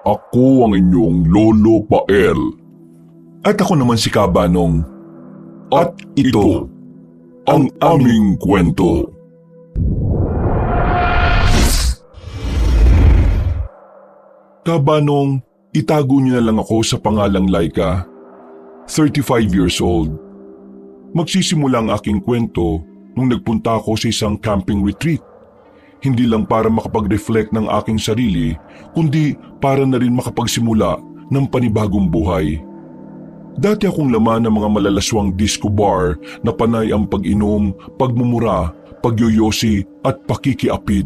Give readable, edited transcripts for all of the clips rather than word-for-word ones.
Ako ang inyong Lolo Pael. At ako naman si Kabanong. At ito ang aming kwento. Kabanong, itago niyo na lang ako sa pangalang Laika. 35 years old. Magsisimula ang aking kwento nung nagpunta ako sa isang camping retreat. Hindi lang para makapag-reflect ng aking sarili, kundi para na rin makapagsimula ng panibagong buhay. Dati akong laman ng mga malalaswang disco bar na panay ang pag-inom, pagmumura, pagyoyosi at pakikiapid.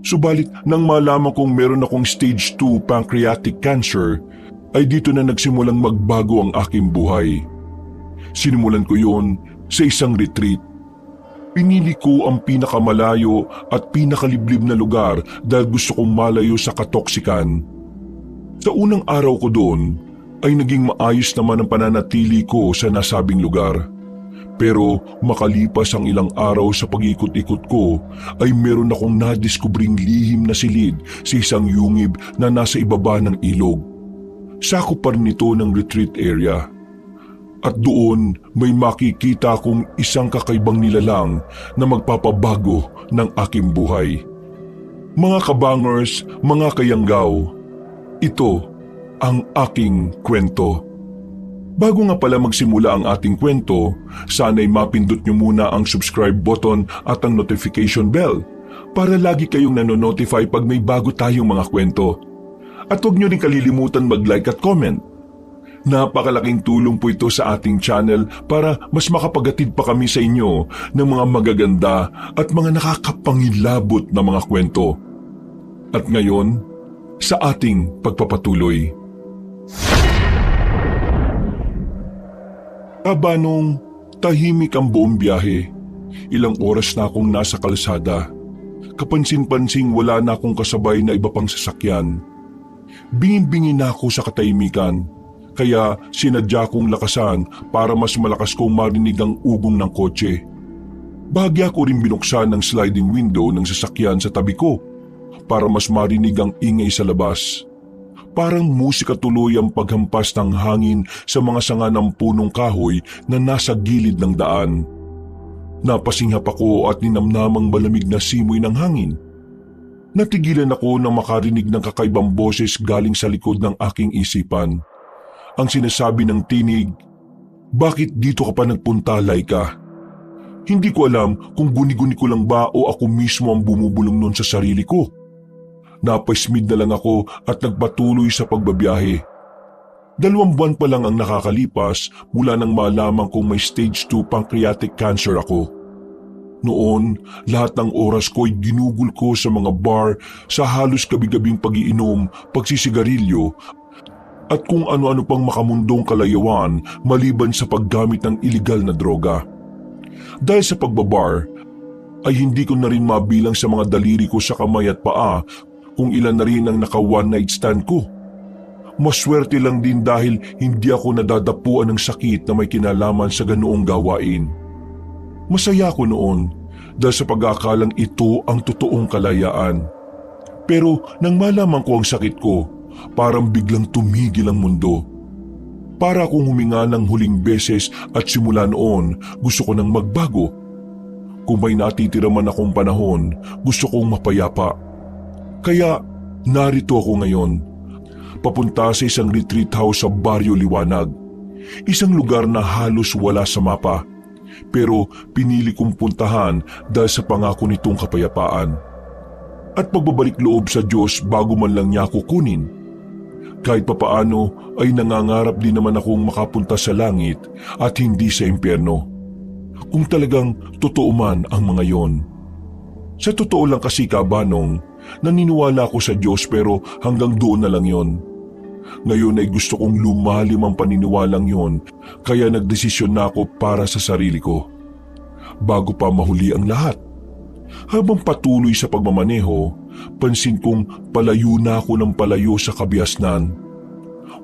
Subalit nang malaman kong meron akong stage 2 pancreatic cancer, ay dito na nagsimulang magbago ang aking buhay. Sinimulan ko yon sa isang retreat. Pinili ko ang pinakamalayo at pinakaliblib na lugar dahil gusto kong malayo sa katoksikan. Sa unang araw ko doon ay naging maayos naman ang pananatili ko sa nasabing lugar. Pero makalipas ang ilang araw sa pag-ikot-ikot ko ay meron akong nadiskubring lihim na silid sa isang yungib na nasa ibaba ng ilog. Sakop pa rin ito ng retreat area. At doon may makikita kong isang kakaibang nilalang na magpapabago ng aking buhay. Mga kabangers, mga kayanggaw, ito ang aking kwento. Bago nga pala magsimula ang ating kwento, sana'y mapindot nyo muna ang subscribe button at ang notification bell para lagi kayong nanonotify pag may bago tayong mga kwento. At huwag nyo rin kalilimutan mag-like at comment. Napakalaking tulong po ito sa ating channel para mas makapagatid pa kami sa inyo ng mga magaganda at mga nakakapangilabot na mga kwento. At ngayon, sa ating pagpapatuloy. Kabanong, tahimik ang buong biyahe. Ilang oras na akong nasa kalsada. Kapansin-pansing wala na akong kasabay na iba pang sasakyan. Bingin-bingin na ako sa katahimikan. Kaya sinadya kong lakasan para mas malakas kong marinig ang ugong ng kotse. Bahagya ko rin binuksan ng sliding window ng sasakyan sa tabi ko para mas marinig ang ingay sa labas. Parang musika tuloy ang paghampas ng hangin sa mga sanga ng punong kahoy na nasa gilid ng daan. Napasinghap ako at ninamnamang malamig na simoy ng hangin. Natigilan ako nang makarinig ng kakaibang boses galing sa likod ng aking isipan. Ang sinasabi ng tinig, "Bakit dito ka pa nagpunta, Laika?" Hindi ko alam kung guni-guni ko lang ba o ako mismo ang bumubulong nun sa sarili ko. Napaismid na lang ako at nagpatuloy sa pagbabiyahe. 2 buwan pa lang ang nakakalipas mula nang malaman kong may stage 2 pancreatic cancer ako. Noon, lahat ng oras ko ay ginugol ko sa mga bar, sa halos gabi-gabing pag-iinom, pagsisigarilyo, at kung ano-ano pang makamundong kalayawan maliban sa paggamit ng iligal na droga. Dahil sa pagbabar, ay hindi ko na rin mabilang sa mga daliri ko sa kamay at paa kung ilan na rin ang naka-one night stand ko. Maswerte lang din dahil hindi ako nadadapuan ng sakit na may kinalaman sa ganoong gawain. Masaya ako noon dahil sa pag-aakalang ito ang totoong kalayaan. Pero nang malaman ko ang sakit ko, parang biglang tumigil ang mundo. Para akong huminga ng huling beses at simula noon gusto ko nang magbago. Kung may natitira man akong panahon, gusto kong mapayapa. Kaya narito ako ngayon, papunta sa isang retreat house sa Baryo Liwanag. Isang lugar na halos wala sa mapa, pero pinili kong puntahan dahil sa pangako nitong kapayapaan. At pagbabalik loob sa Diyos bago man lang niya ako kunin. Kahit papaano ay nangangarap din naman akong makapunta sa langit at hindi sa impyerno. Kung talagang totoo man ang mga yon. Sa totoo lang kasi, Kabanong, naniniwala ako sa Diyos pero hanggang doon na lang yon. Ngayon ay gusto kong lumalim ang paniniwalang yon kaya nagdesisyon na ako para sa sarili ko. Bago pa mahuli ang lahat. Habang patuloy sa pagmamaneho, pansin kong palayo na ako ng palayo sa kabiasnan.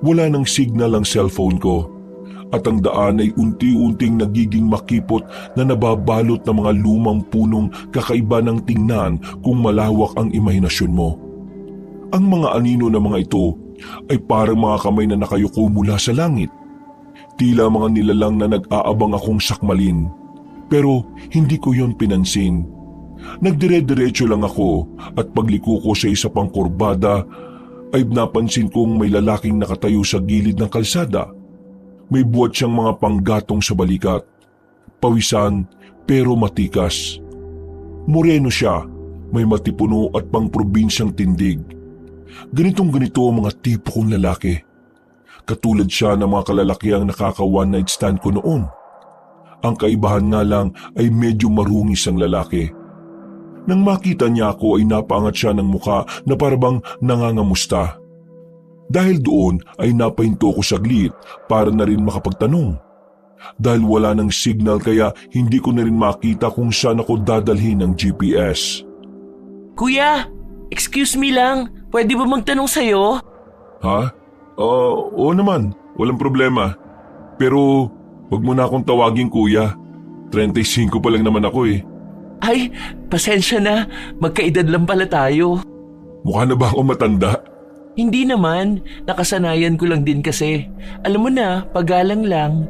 Wala nang signal ang cellphone ko at ang daan ay unti-unting nagiging makipot na nababalot ng mga lumang punong kakaiba ng tingnan kung malawak ang imahinasyon mo. Ang mga anino na mga ito ay parang mga kamay na nakayuko mula sa langit. Tila mga nilalang na nag-aabang akong sakmalin. Pero hindi ko yon pinansin. Nagdire-diretso lang ako at pagliko ko sa isa pang kurbada ay napansin kong may lalaking nakatayo sa gilid ng kalsada. May buhat siyang mga panggatong sa balikat. Pawisan pero matikas. Moreno siya, may matipuno at pangprobinsyang tindig. Ganitong-ganito ang mga tipo kong lalaki. Katulad siya ng mga kalalakiang nakaka one night stand ko noon. Ang kaibahan nga lang ay medyo marungis ang lalaki. Nang makita niya ako ay napaangat siya ng muka na parabang nangangamusta. Dahil doon ay napahinto ko saglit para na rin makapagtanong. Dahil wala ng signal kaya hindi ko na rin makita kung saan ako dadalhin ng GPS. Kuya, excuse me lang. Pwede ba magtanong sa'yo? Ha? Oo naman, walang problema. Pero wag mo na akong tawagin kuya. 35 pa lang naman ako eh. Ay, pasensya na. Magkaedad lang pala tayo. Mukha na ba ako matanda? Hindi naman. Nakasanayan ko lang din kasi. Alam mo na, pagalang lang.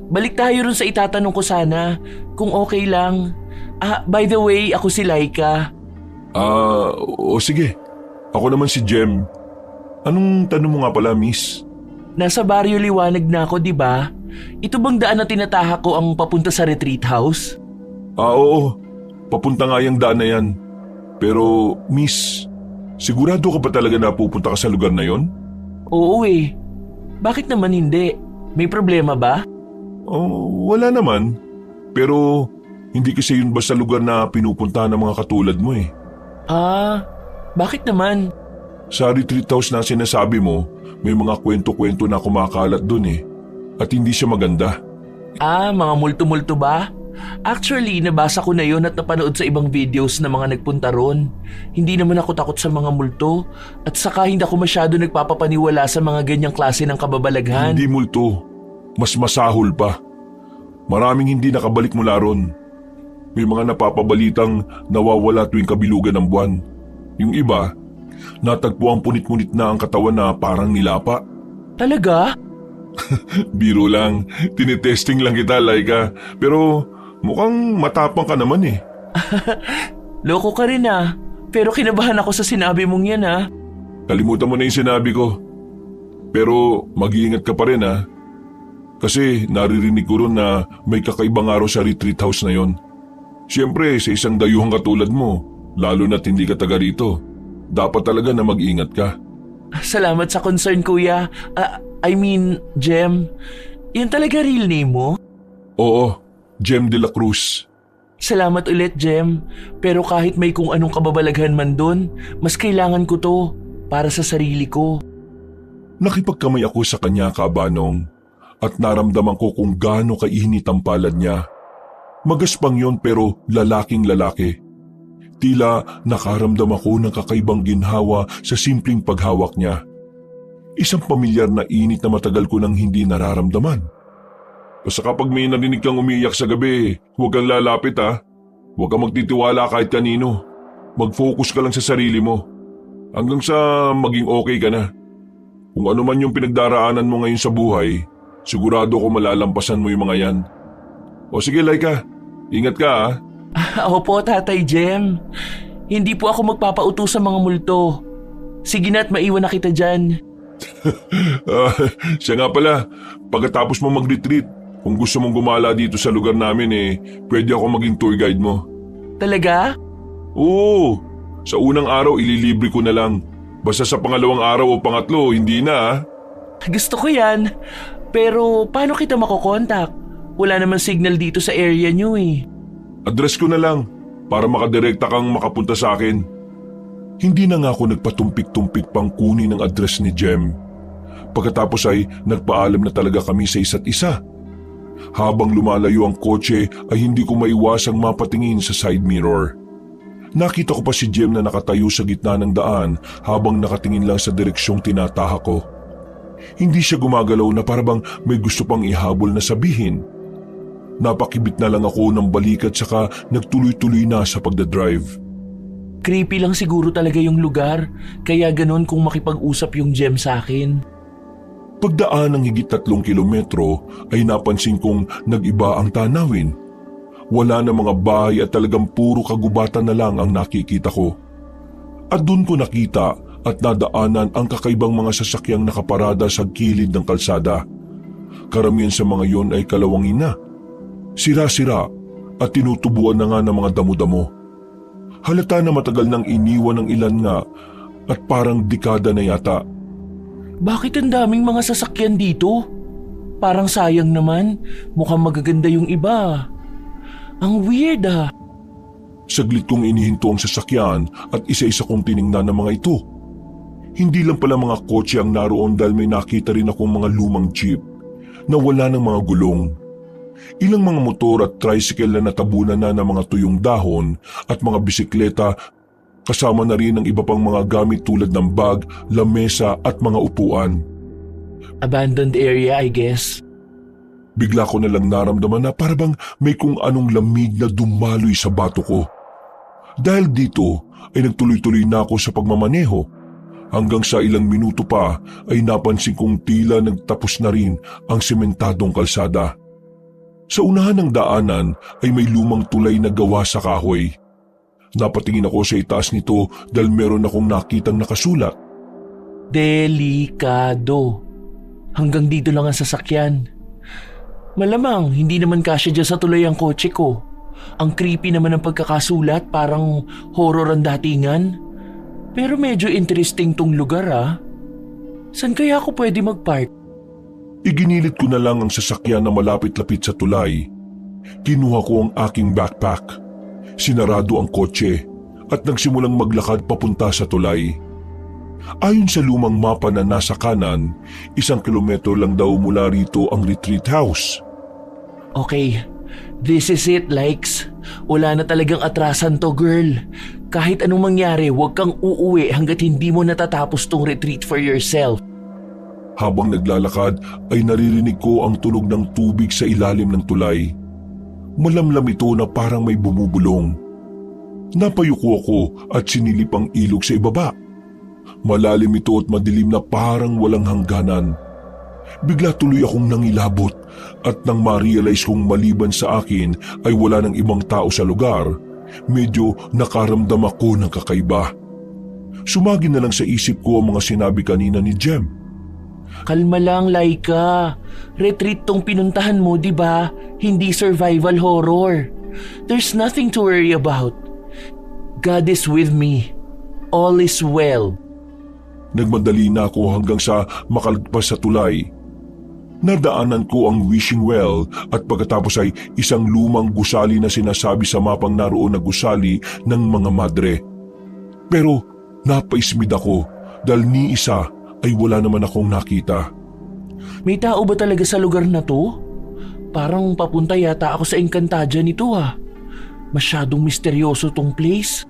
Balik tayo rin sa itatanong ko sana. Kung okay lang. By the way, ako si Laika. Sige. Ako naman si Jem. Anong tanong mo nga pala, miss? Nasa Baryo Liwanag na ako, di ba? Ito bang daan na tinatahak ko ang papunta sa retreat house? Oo. Papunta nga yung daan na yan. Pero, miss, sigurado ka ba talaga na pupunta ka sa lugar na yon? Oo eh. Bakit naman hindi? May problema ba? Wala naman. Pero, hindi kasi yun basta lugar na pinupuntahan ng mga katulad mo eh. Bakit naman? Sa retreat house na sinasabi mo, may mga kwento-kwento na kumakalat dun eh. At hindi siya maganda. Mga multo-multo ba? Actually, nabasa ko na yon at napanood sa ibang videos na mga nagpunta ron. Hindi naman ako takot sa mga multo at saka hindi ako masyado nagpapapaniwala sa mga ganyang klase ng kababalaghan. Hindi multo. Mas masahol pa. Maraming hindi nakabalik mula ron. May mga napapabalitang nawawala tuwing kabilugan ng buwan. Yung iba, natagpo ang punit-punit na ang katawan na parang nilapa. Talaga? Biro lang. Tinitesting lang kita, Laika. Pero mukhang matapang ka naman eh. Loko ka rin Pero kinabahan ako sa sinabi mong yan Kalimutan mo na yung sinabi ko. Pero mag-iingat ka pa rin Kasi naririnig ko ron na may kakaibang araw sa retreat house na yon. Siyempre sa isang dayuhang katulad mo, lalo na't hindi ka taga rito, dapat talaga na mag-ingat ka. Salamat sa concern, kuya. Jem. Yan talaga real name mo? Oo, Jem de la Cruz. Salamat ulit, Jem. Pero kahit may kung anong kababalaghan man dun, mas kailangan ko to para sa sarili ko. Nakipagkamay ako sa kanya, Kabanong, at naramdaman ko kung gaano kainit ang palad niya. Magaspang yon pero lalaking lalaki. Tila nakaramdam ako ng kakaibang ginhawa sa simpleng paghawak niya. Isang pamilyar na init na matagal ko nang hindi nararamdaman. Basta kapag may narinig kang umiiyak sa gabi, huwag kang lalapit Huwag kang magtitiwala kahit kanino. Mag-focus ka lang sa sarili mo. Hanggang sa maging okay ka na. Kung ano man yung pinagdaraanan mo ngayon sa buhay, sigurado ko malalampasan mo yung mga yan. O sige, Laika. Ingat ka Opo, Tatay Jem. Hindi po ako magpapauto sa mga multo. Sige na at maiwan na kita dyan. Siya nga pala, pagkatapos mo mag-retreat, kung gusto mong gumala dito sa lugar namin pwede ako maging tour guide mo. Talaga? Oo, sa unang araw ililibre ko na lang. Basta sa pangalawang araw o pangatlo, hindi na Gusto ko yan. Pero paano kita makokontak? Wala naman signal dito sa area nyo Address ko na lang para makadirekta kang makapunta sa akin. Hindi na nga ako nagpatumpik-tumpik pang kunin ang address ni Jem. Pagkatapos ay nagpaalam na talaga kami sa isa't isa. Habang lumalayo ang kotse ay hindi ko maiwasang mapatingin sa side mirror. Nakita ko pa si Jem na nakatayo sa gitna ng daan habang nakatingin lang sa direksyong tinatahak ko. Hindi siya gumagalaw na parabang may gusto pang ihabol na sabihin. Napakibit na lang ako ng balikat saka nagtuloy-tuloy na sa pagdadrive. Creepy lang siguro talaga yung lugar, kaya ganun kung makipag-usap yung Jem sa akin. Pagdaan ng higit 3 kilometro ay napansin kong nag-iba ang tanawin. Wala na mga bahay at talagang puro kagubatan na lang ang nakikita ko. At doon ko nakita at nadaanan ang kakaibang mga sasakyang nakaparada sa gilid ng kalsada. Karamihan sa mga yon ay kalawangin na, sira-sira at tinutubuan na nga ng mga damo-damo. Halata na matagal nang iniwan ng ilan nga at parang dekada na yata. Bakit ang daming mga sasakyan dito? Parang sayang naman, mukhang magaganda yung iba. Ang weird ah. Saglit kong inihinto ang sasakyan at isa-isa kong tiningnan ng mga ito. Hindi lang pala mga kotse ang naroon dahil may nakita rin akong mga lumang jeep na wala ng mga gulong. Ilang mga motor at tricycle na natabunan na ng mga tuyong dahon at mga bisikleta, kasama na rin ang iba pang mga gamit tulad ng bag, lamesa at mga upuan. Abandoned area, I guess. Bigla ko na lang naramdaman na parabang may kung anong lamig na dumaloy sa bato ko. Dahil dito ay nagtuloy-tuloy na ako sa pagmamaneho. Hanggang sa ilang minuto pa ay napansin kong tila nagtapos na rin ang sementadong kalsada. Sa unahan ng daanan ay may lumang tulay na gawa sa kahoy. Napatingin ako sa itaas nito dahil meron akong nakitang nakasulat. Delikado. Hanggang dito lang ang sasakyan. Malamang hindi naman kasya dyan sa tulay ang kotse ko. Ang creepy naman ng pagkakasulat, parang horror ang datingan. Pero medyo interesting tong lugar ah. San kaya ako pwede mag-park? Iginilit ko na lang ang sasakyan na malapit-lapit sa tulay. Kinuha ko ang aking backpack. Sinarado ang kotse at nagsimulang maglakad papunta sa tulay. Ayon sa lumang mapa na nasa kanan, 1 kilometro lang daw mula rito ang retreat house. Okay, this is it, likes. Wala na talagang atrasan to, girl. Kahit anong mangyari, huwag kang uuwi hanggat hindi mo natatapos tong retreat for yourself. Habang naglalakad ay naririnig ko ang tunog ng tubig sa ilalim ng tulay. Malamlam ito na parang may bumubulong. Napayuko ako at sinilip ang ilog sa ibaba. Malalim ito at madilim na parang walang hangganan. Bigla tuloy akong nangilabot at nang ma-realize kong maliban sa akin ay wala ng ibang tao sa lugar, medyo nakaramdam ako ng kakaiba. Sumagi na lang sa isip ko ang mga sinabi kanina ni Jem. Kalma lang, Laika. Retreat tong pinuntahan mo, di ba? Hindi survival horror. There's nothing to worry about. God is with me. All is well. Nagmadali na ako hanggang sa makalagpas sa tulay. Nadaanan ko ang wishing well at pagkatapos ay isang lumang gusali na sinasabi sa mapang naroon na gusali ng mga madre. Pero napaismid ako dahil ni isa ay wala naman akong nakita. May tao ba talaga sa lugar na to? Parang papunta yata ako sa Encantadia nito ah. Masyadong misteryoso tong place.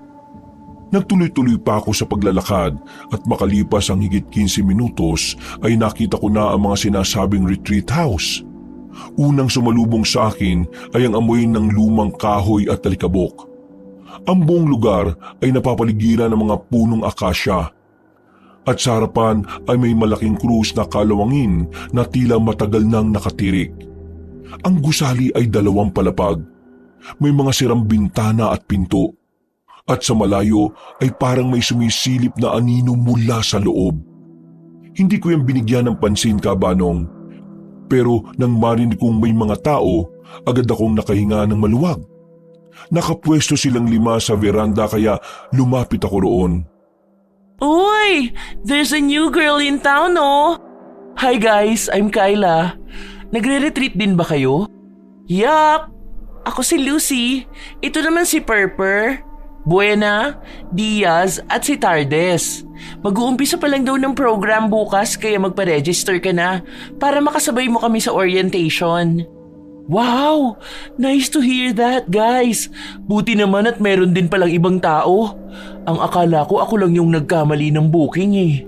Nagtuloy-tuloy pa ako sa paglalakad at makalipas ang higit 15 minutos ay nakita ko na ang mga sinasabing retreat house. Unang sumalubong sa akin ay ang amoy ng lumang kahoy at alikabok. Ang buong lugar ay napapaligiran ng mga punong akasya. At sa harapan ay may malaking krus na kalawangin na tila matagal nang nakatirik. Ang gusali ay 2 palapag. May mga sirang bintana at pinto. At sa malayo ay parang may sumisilip na anino mula sa loob. Hindi ko yung binigyan ng pansin, Kabanong. Pero nang marinig kong may mga tao, agad akong nakahinga ng maluwag. Nakapwesto silang 5 sa veranda kaya lumapit ako roon. Uy! There's a new girl in town, oh! Hi guys, I'm Kyla. Nagre-retreat din ba kayo? Yup! Ako si Lucy. Ito naman si Purper, Buena, Diaz at si Tardes. Mag-uumpisa pa lang daw ng program bukas kaya magpa-register ka na para makasabay mo kami sa orientation. Wow! Nice to hear that, guys. Buti naman at meron din palang ibang tao. Ang akala ko ako lang yung nagkamali ng booking eh.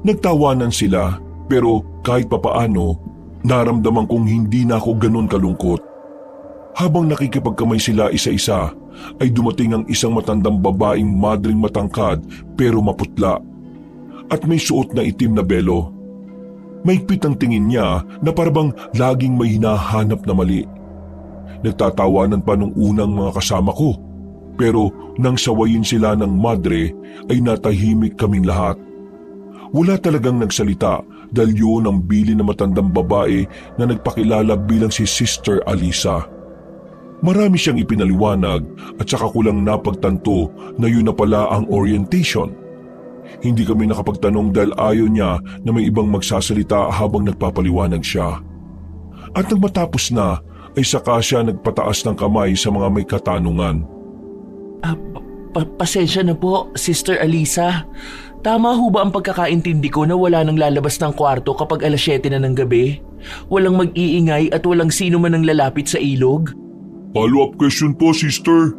Nagtawanan sila pero kahit papaano, naramdaman kong hindi na ako ganun kalungkot. Habang nakikipagkamay sila isa-isa, ay dumating ang isang matandang babaeng madring matangkad pero maputla at may suot na itim na belo. Maigpit ang tingin niya na parabang laging may hinahanap na mali. Nagtatawanan pa nung unang mga kasama ko, pero nang sawayin sila ng madre ay natahimik kaming lahat. Wala talagang nagsalita dahil yun ang bili na matandang babae na nagpakilala bilang si Sister Alisa. Marami siyang ipinaliwanag at saka ko lang napagtanto na yun na pala ang orientation. Hindi kami nakapagtanong dahil ayaw niya na may ibang magsasalita habang nagpapaliwanag siya. At nang matapos na ay saka siya nagpataas ng kamay sa mga may katanungan. Pasensya na po, Sister Alisa. Tama ho ba ang pagkakaintindi ko na wala nang lalabas ng kwarto kapag alas 7 na ng gabi? Walang mag-iingay at walang sino man ang lalapit sa ilog? Follow-up question po, sister.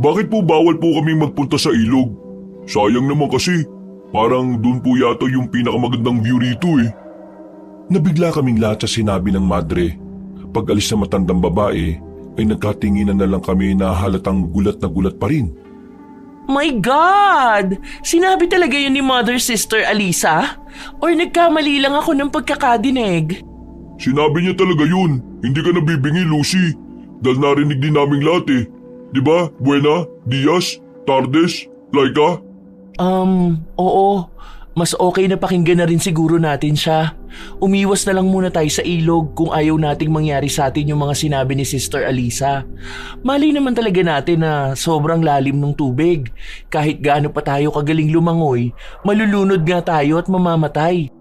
Bakit po bawal po kaming magpunta sa ilog? Sayang naman kasi. Parang dun po yata yung pinakamagandang view rito eh. Nabigla kaming lahat sa sinabi ng madre. Pag alis na matandang babae, ay nagkatinginan na lang kami na halatang gulat na gulat pa rin. My God! Sinabi talaga yun ni Mother Sister Alisa? Or nagkamali lang ako ng pagkakadinig? Sinabi niya talaga yun. Hindi ka nabibingi, Lucy. Dahil narinig din naming lahat eh. Diba? Buena, Diaz, Tardes, Laika? Oo. Mas okay na pakinggan na rin siguro natin siya. Umiwas na lang muna tayo sa ilog kung ayaw nating mangyari sa atin yung mga sinabi ni Sister Alisa. Mali naman talaga natin na sobrang lalim ng tubig. Kahit gaano pa tayo kagaling lumangoy, malulunod nga tayo at mamamatay.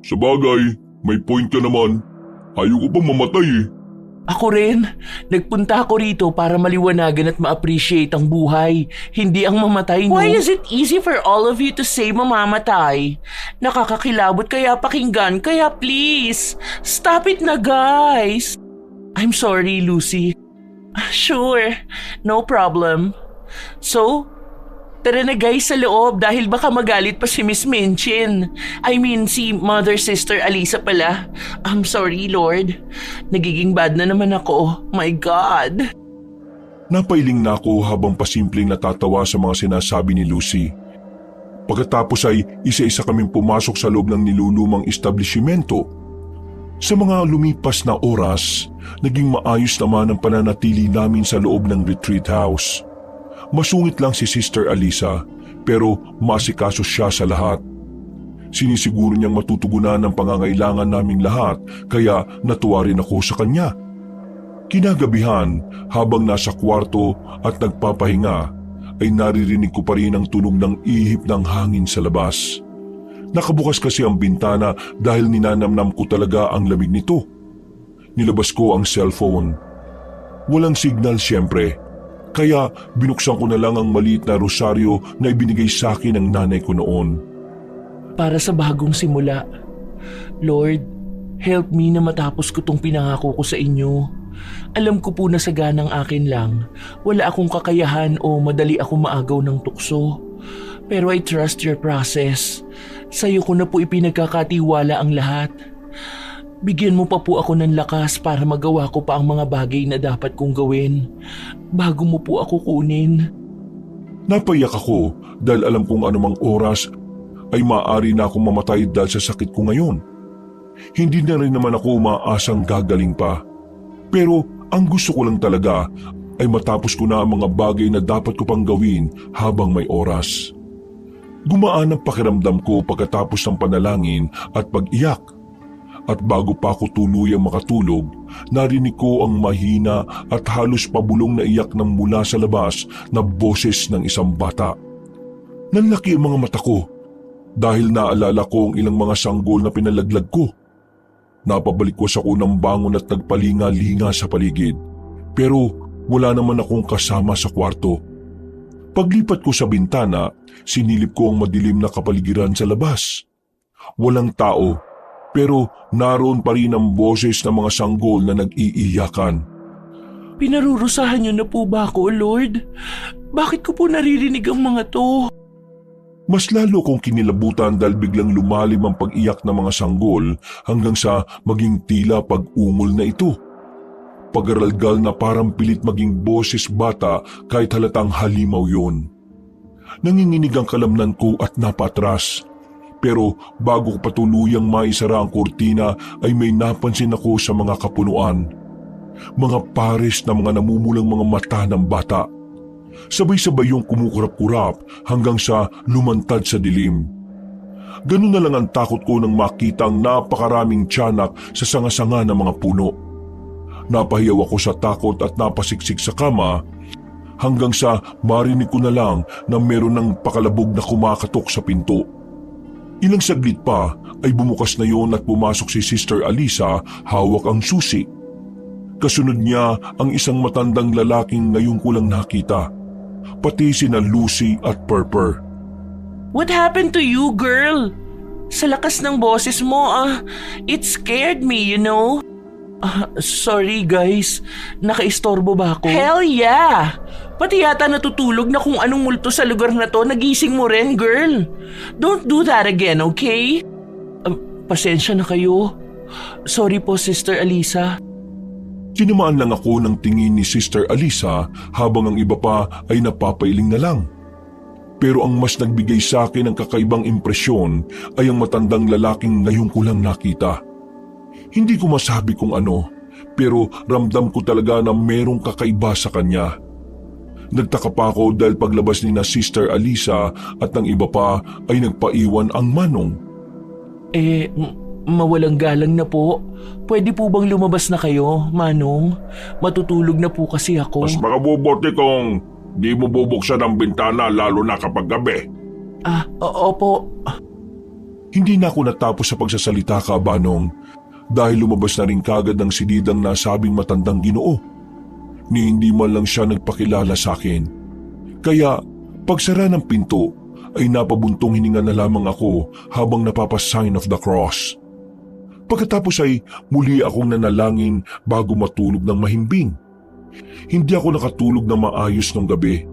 Sabagay, may point ka naman. Ayaw ko pa mamatay eh. Ako rin, nagpunta ako rito para maliwanagan at ma-appreciate ang buhay, hindi ang mamatay, no? Why is it easy for all of you to say mamamatay? Nakakakilabot kaya pakinggan, kaya please, stop it na guys. I'm sorry, Lucy. Sure, no problem. So, tara na guys sa loob dahil baka magalit pa si Miss Minchin. I mean si Mother Sister Alisa pala. I'm sorry Lord. Nagiging bad na naman ako. My God. Napailing na ako habang pasimpleng natatawa sa mga sinasabi ni Lucy. Pagkatapos ay isa-isa kaming pumasok sa loob ng nilulumang establishmento. Sa mga lumipas na oras, naging maayos naman ang pananatili namin sa loob ng retreat house. Masungit lang si Sister Alisa pero masikaso siya sa lahat. Sinisiguro niyang matutugunan ang pangangailangan naming lahat kaya natuwa rin ako sa kanya. Kinagabihan habang nasa kwarto at nagpapahinga ay naririnig ko pa rin ang tunog ng ihip ng hangin sa labas. Nakabukas kasi ang bintana dahil ninanamnam ko talaga ang lamig nito. Nilabas ko ang cellphone. Walang signal siyempre. Kaya binuksan ko na lang ang maliit na rosaryo na ibinigay sa akin ng nanay ko noon. Para sa bagong simula, Lord, help me na matapos ko tong pinangako ko sa inyo. Alam ko po na saganang akin lang, wala akong kakayahan o madali akong maagaw ng tukso. Pero I trust your process. Sa'yo ko na po ipinagkakatiwala ang lahat. Bigyan mo pa po ako ng lakas para magawa ko pa ang mga bagay na dapat kong gawin bago mo po ako kunin. Napaiyak ako dahil alam kong anumang oras ay maaari na akong mamatay dahil sa sakit ko ngayon. Hindi na rin naman ako umaasang gagaling pa. Pero ang gusto ko lang talaga ay matapos ko na ang mga bagay na dapat ko pang gawin habang may oras. Gumaan ang pakiramdam ko pagkatapos ng panalangin at pag-iyak. At bago pa ako tuluyang makatulog, narinig ko ang mahina at halos pabulong na iyak ng mula sa labas na boses ng isang bata. Nanlaki ang mga mata ko dahil naalala ko ang ilang mga sanggol na pinalaglag ko. Napabalikwas ako ng bangon at nagpalinga-linga sa paligid, pero wala naman akong kasama sa kwarto. Paglipat ko sa bintana, sinilip ko ang madilim na kapaligiran sa labas. Walang tao. Pero naroon pa rin ang boses ng mga sanggol na nag-iiyakan. Pinarurusahan niyo na po ba ako, Lord? Bakit ko po naririnig ang mga to? Mas lalo kong kinilabutan dahil biglang lumalim ang pag-iyak ng mga sanggol hanggang sa maging tila pag-ungol na ito. Pagaralgal na parang pilit maging boses bata kahit halatang halimaw yun. Nanginginig ang kalamnan ko at napatras. Pero bago ko patuluyang maisara ang kurtina ay may napansin ako sa mga kapunuan. Mga pares na mga namumulang mga mata ng bata. Sabay-sabay yung kumukurap-kurap hanggang sa lumantad sa dilim. Ganun na lang ang takot ko nang makita ang napakaraming tiyanak sa sanga-sanga ng mga puno. Napahiyaw ako sa takot at napasiksik sa kama hanggang sa marinig ko na lang na meron ng pakalabog na kumakatok sa pinto. Ilang saglit pa ay bumukas na yon at pumasok si Sister Alisa, hawak ang susi. Kasunod niya ang isang matandang lalaking ngayon ko lang nakita, pati sina Lucy at Purper. What happened to you, girl? Sa lakas ng boses mo, it scared me, you know? Sorry guys, nakaistorbo ba ako? Hell yeah! Pati yata natutulog na kung anong multo sa lugar na to, nagising mo rin, girl. Don't do that again, okay? Pasensya na kayo. Sorry po, Sister Alisa. Tinamaan lang ako ng tingin ni Sister Alisa habang ang iba pa ay napapailing na lang. Pero ang mas nagbigay sa akin ng kakaibang impresyon ay ang matandang lalaking ngayon ko lang nakita. Hindi ko masabi kung ano, pero ramdam ko talaga na merong kakaiba sa kanya. Nagtaka pa ako dahil paglabas ni na Sister Alisa at ng iba pa ay nagpaiwan ang manong. Mawalang galang na po. Pwede po bang lumabas na kayo, Manong? Matutulog na po kasi ako. Mas makabubuti kung di mo bubuksan ang bintana lalo na kapag gabi. Opo. Hindi na ako natapos sa pagsasalita ka, Banong, dahil lumabas na rin kagad ang silidang nasabing matandang Ginoo. Ni hindi man lang siya nagpakilala sa akin. Kaya pagsara ng pinto ay napabuntong hininga na lamang ako habang napapasign of the cross. Pagkatapos ay muli akong nanalangin bago matulog ng mahimbing. Hindi ako nakatulog na maayos nung gabi.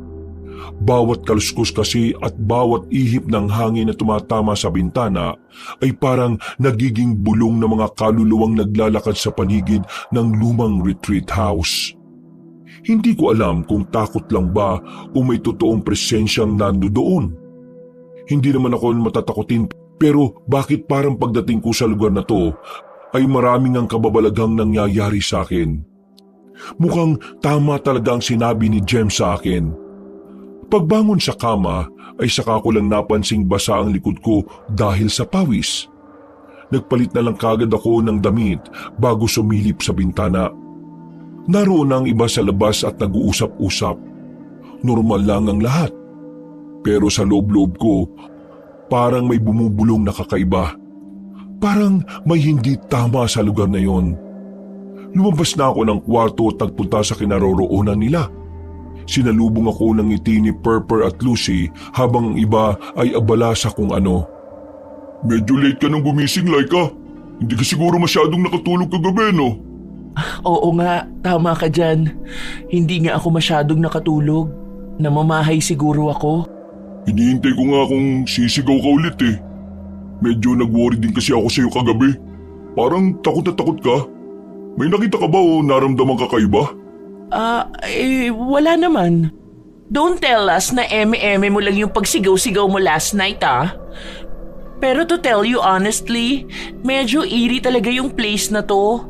Bawat kaluskos kasi at bawat ihip ng hangin na tumatama sa bintana ay parang nagiging bulong ng mga kaluluwang naglalakad sa paligid ng lumang retreat house. Hindi ko alam kung takot lang ba o may totoong presensyang nandoon. Hindi naman ako matatakotin, pero bakit parang pagdating ko sa lugar na to ay maraming ang kababalaghang nangyayari sa akin. Mukhang tama talaga ang sinabi ni Jem sa akin. Pagbangon sa kama ay saka ko lang napansing basa ang likod ko dahil sa pawis. Nagpalit na lang kagad ako ng damit bago sumilip sa bintana. Naroon ang iba sa labas at nag-uusap-usap. Normal lang ang lahat. Pero sa loob-loob ko, parang may bumubulong na kakaiba. Parang may hindi tama sa lugar na yon. Lumabas na ako ng kwarto at nagpunta sa kinaroroonan nila. Sinalubong ako ng ngiti ni Purper at Lucy habang ang iba ay abala sa kung ano. Medyo late ka nang gumising, Laika. Hindi ka siguro masyadong nakatulog kagabi, no? Oo nga, tama ka dyan. Hindi nga ako masyadong nakatulog. Namamahay siguro ako. Hinihintay ko nga kung sisigaw ka ulit eh. Medyo nag-worry din kasi ako sa'yo kagabi. Parang takot na takot ka. May nakita ka ba o naramdaman ka kaiba? Wala naman. Don't tell us na eme-eme mo lang yung pagsigaw-sigaw mo last night, Pero to tell you honestly, medyo eerie talaga yung place na to.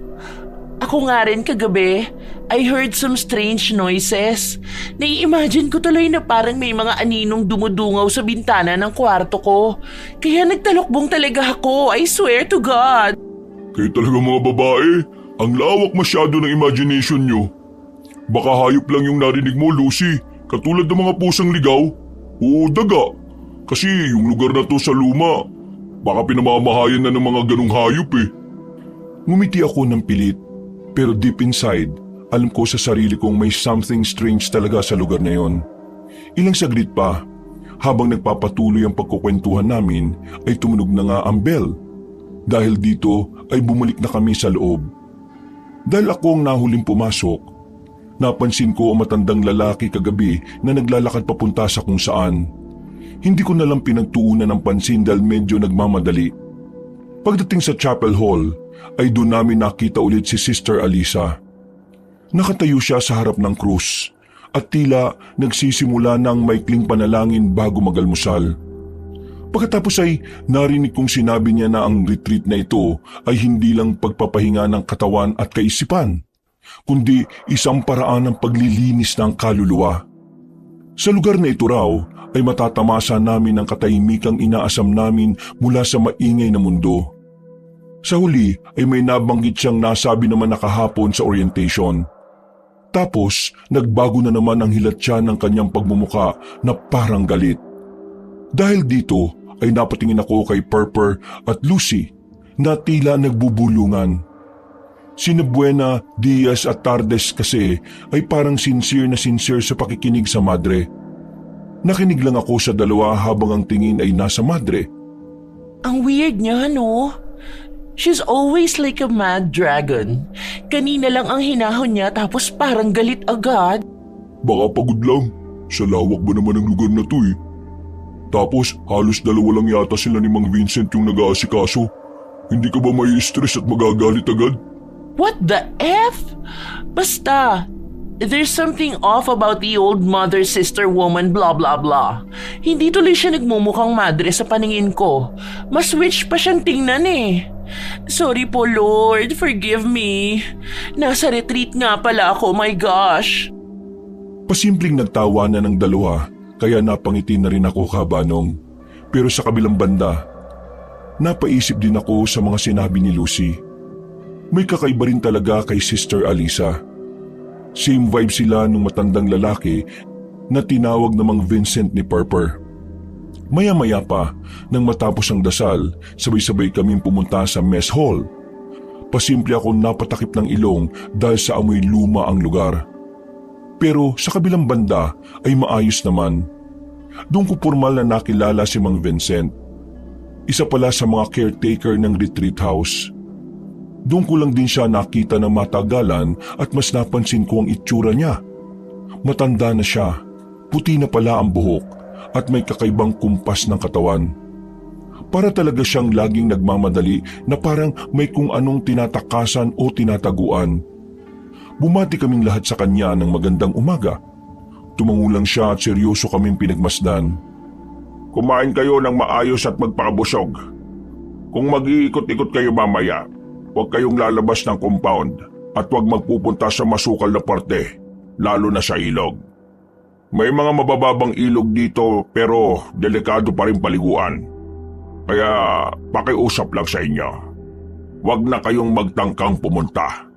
Ako nga rin kagabi, I heard some strange noises. Nai-imagine ko tuloy na parang may mga aninong dumudungaw sa bintana ng kwarto ko. Kaya nagtalokbong talaga ako, I swear to God. Kayo talaga mga babae, ang lawak masyado ng imagination nyo. Baka hayop lang yung narinig mo, Lucy, katulad ng mga pusang ligaw o daga. Kasi yung lugar na to sa luma, baka pinamamahayan na ng mga ganong hayop eh. Ngumiti ako ng pilit, pero deep inside, alam ko sa sarili kong may something strange talaga sa lugar na yon. Ilang saglit pa, habang nagpapatuloy ang pagkukwentuhan namin, ay tumunog na nga ang bell. Dahil dito ay bumalik na kami sa loob. Dahil ako ang nahuling pumasok, napansin ko ang matandang lalaki kagabi na naglalakad papunta sa kung saan. Hindi ko na lang pinagtuunan ng pansin dahil medyo nagmamadali. Pagdating sa chapel hall, ay doon namin nakita ulit si Sister Alisa. Nakatayo siya sa harap ng krus at tila nagsisimula ng maikling panalangin bago magalmusal. Pagkatapos ay narinig kong sinabi niya na ang retreat na ito ay hindi lang pagpapahinga ng katawan at kaisipan, kundi isang paraan ng paglilinis ng kaluluwa. Sa lugar na ito raw ay matatamasa namin ang katahimikang inaasam namin mula sa maingay na mundo. Sa huli ay may nabanggit siyang nasabi naman nakahapon sa orientation. Tapos nagbago na naman ang hilatya ng kanyang pagmumuka na parang galit. Dahil dito ay napatingin ako kay Purper at Lucy na tila nagbubulungan. Sina Buena, Diaz at Tardes kasi ay parang sincere na sincere sa pakikinig sa madre. Nakinig lang ako sa dalawa habang ang tingin ay nasa madre. Ang weird niya, no? She's always like a mad dragon. Kanina lang ang hinahon niya tapos parang galit agad. Baka pagod lang. Sa lawak ba naman ang lugar na to eh. Tapos halos dalawa lang yata sila ni Mang Vincent yung nag-aasikaso. Hindi ka ba may stress at magagalit agad? What the F? Basta, there's something off about the old mother-sister woman blah blah blah. Hindi tuloy siya nagmumukhang madre sa paningin ko. Mas witch pa siyang tingnan eh. Sorry po Lord, forgive me. Nasa retreat nga pala ako, my gosh. Pasimpleng nagtawanan ng dalawa kaya napangiti na rin ako kabanong. Pero sa kabilang banda, napaisip din ako sa mga sinabi ni Lucy. May kakaiba rin talaga kay Sister Alisa. Same vibe sila nung matandang lalaki na tinawag namang Vincent ni Purper. Maya-maya pa, nang matapos ang dasal, sabay-sabay kaming pumunta sa mess hall. Pasimple akong napatakip ng ilong dahil sa amoy luma ang lugar. Pero sa kabilang banda ay maayos naman. Doon ko formal na nakilala si Mang Vincent. Isa pala sa mga caretaker ng retreat house. Doon ko lang din siya nakita ng matagalan at mas napansin ko ang itsura niya. Matanda na siya, puti na pala ang buhok at may kakaibang kumpas ng katawan. Para talaga siyang laging nagmamadali na parang may kung anong tinatakasan o tinataguan. Bumati kaming lahat sa kanya ng magandang umaga. Tumango lang siya at seryoso kaming pinagmasdan. Kumain kayo ng maayos at magpakabusog. Kung mag-iikot-ikot kayo mamaya, huwag kayong lalabas ng compound at huwag magpupunta sa masukal na parte, lalo na sa ilog. May mga mabababang ilog dito pero delikado pa rin paliguan. Kaya pakiusap lang sa inyo. Huwag na kayong magtangkang pumunta.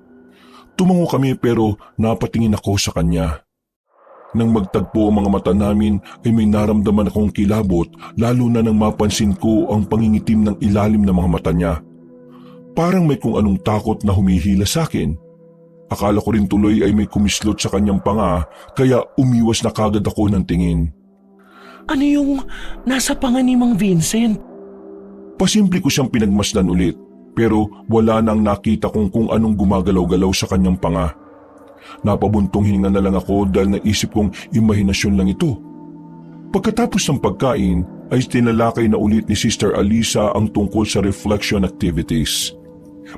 Tumango kami pero napatingin ako sa kanya. Nang magtagpo ang mga mata namin ay may naramdaman akong kilabot lalo na nang mapansin ko ang pangingitim ng ilalim ng mga mata niya. Parang may kung anong takot na humihila sa akin. Akala ko rin tuloy ay may kumislot sa kanyang panga kaya umiwas na kagad ako ng tingin. Ano yung nasa panga ni Mang Vincent? Pasimple ko siyang pinagmasdan ulit pero wala nang nakita kung anong gumagalaw-galaw sa kanyang panga. Napabuntong hininga na lang ako dahil naisip kong imahinasyon lang ito. Pagkatapos ng pagkain ay tinalakay na ulit ni Sister Alisa ang tungkol sa reflection activities.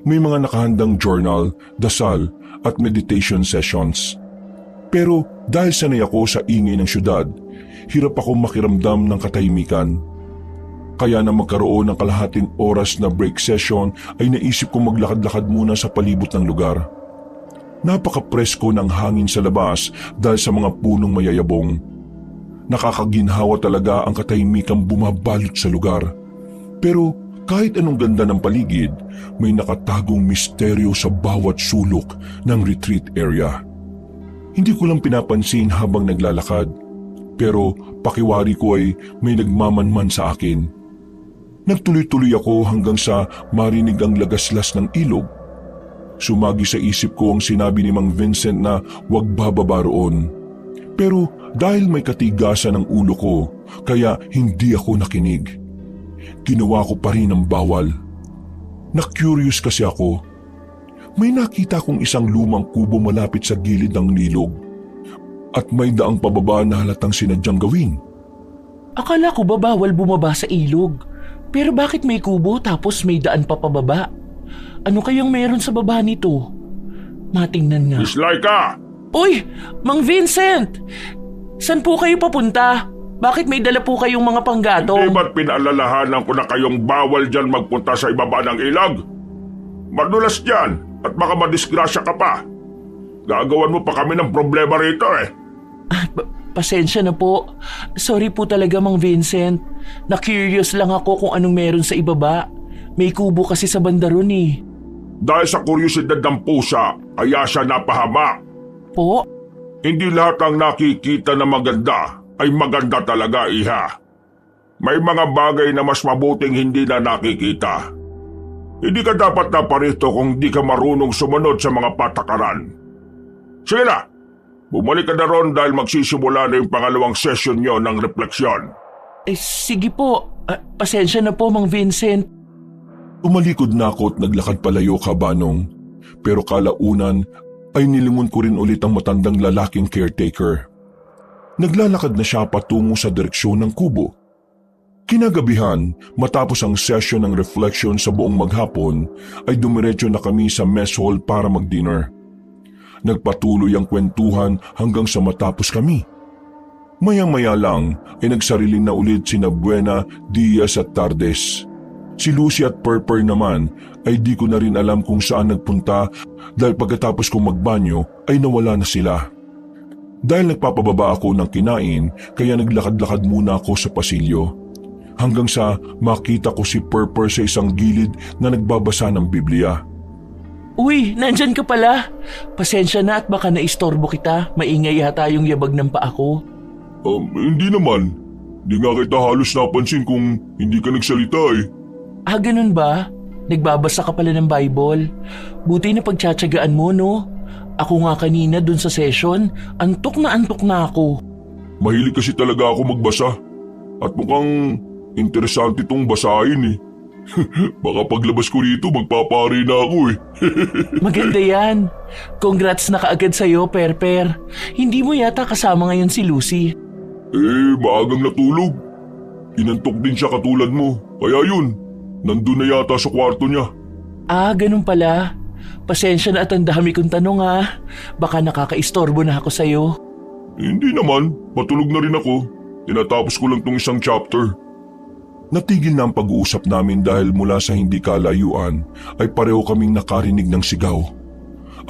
May mga nakahandang journal, dasal at meditation sessions. Pero dahil sanay ako sa ingay ng syudad, hirap ako makiramdam ng katahimikan. Kaya na magkaroon ng kalahating oras na break session ay naisip kong maglakad-lakad muna sa palibot ng lugar. Napaka-presko ng hangin sa labas dahil sa mga punong mayayabong. Nakakaginhawa talaga ang katahimikang bumabalot sa lugar. Pero kahit anong ganda ng paligid, may nakatagong misteryo sa bawat sulok ng retreat area. Hindi ko lang pinapansin habang naglalakad, pero pakiwari ko ay may nagmamanman sa akin. Nagtuloy-tuloy ako hanggang sa marinig ang lagaslas ng ilog. Sumagi sa isip ko ang sinabi ni Mang Vincent na huwag bababa roon. Pero dahil may katigasan ang ulo ko, kaya hindi ako nakinig. Ginawa ko pa rin ang bawal. Na-curious kasi ako. May nakita kong isang lumang kubo malapit sa gilid ng ilog. At may daang pababa na halatang sinadyang gawin. Akala ko ba bawal bumaba sa ilog? Pero bakit may kubo tapos may daan pa pababa? Ano kayang meron sa baba nito? Matingnan nga. Miss Laika! Uy! Mang Vincent! San po kayo papunta? Bakit may dala po kayong mga Di panggatong? ba't pinaalalahanan ko na kayong bawal dyan magpunta sa ibaba ng ilag? Madulas dyan at baka madisgrasya ka pa. Gagawan mo pa kami ng problema rito eh. Pasensya na po. Sorry po talaga, Mang Vincent. Na-curious lang ako kung anong meron sa ibaba. May kubo kasi sa banda ron eh. Dahil sa kuryosidad ng pusa, kaya siya napahamak. Po? Hindi lahat ng nakikita na maganda ay maganda talaga, iha. May mga bagay na mas mabuting hindi na nakikita. Hindi ka dapat na parito kung di ka marunong sumunod sa mga patakaran. Sige na, bumalik ka na ron dahil magsisimula na yung pangalawang session nyo ng refleksyon. Sige po. Pasensya na po, Mang Vincent. Tumalikod na ako at naglakad palayo kabanong. Pero kalaunan ay nilingon ko rin ulit ang matandang lalaking caretaker. Naglalakad na siya patungo sa direksyon ng kubo. Kinagabihan, matapos ang session ng reflection sa buong maghapon, ay dumiretso na kami sa mess hall para mag-dinner. Nagpatuloy ang kwentuhan hanggang sa matapos kami. Mayang-maya lang ay nagsariling na ulit sina Buena, Diaz at Tardes. Si Lucy at Purper naman ay di ko na rin alam kung saan nagpunta dahil pagkatapos kong magbanyo ay nawala na sila. Dahil nagpapababa ako ng kinain kaya naglakad-lakad muna ako sa pasilyo. Hanggang sa makita ko si Purper sa isang gilid na nagbabasa ng Biblia. Uy, nandyan ka pala. Pasensya na at baka naistorbo kita. Maingay yata yung yabag ng paa ko. Hindi naman. Di nga kita halos napansin kung hindi ka nagsalita eh. Ganun ba? Nagbabasa ka pala ng Bible. Buti na pagtsatsagaan mo, no? Ako nga kanina dun sa session, antok na ako. Mahilig kasi talaga ako magbasa. At mukhang interesante itong basahin eh. Baka paglabas ko rito magpapari na ako eh. Maganda yan. Congrats na kaagad sa'yo, Perper. Hindi mo yata kasama ngayon si Lucy. Maagang natulog. Inantok din siya katulad mo. Kaya yun, nandun na yata sa kwarto niya. Ganun pala. Pasensya na at ang dami kong tanong ha. Baka nakakaistorbo na ako sa'yo. Hindi naman, matulog na rin ako. Tinatapos ko lang tong isang chapter. Natigil na ang pag-uusap namin dahil mula sa hindi kalayuan ay pareho kaming nakarinig ng sigaw.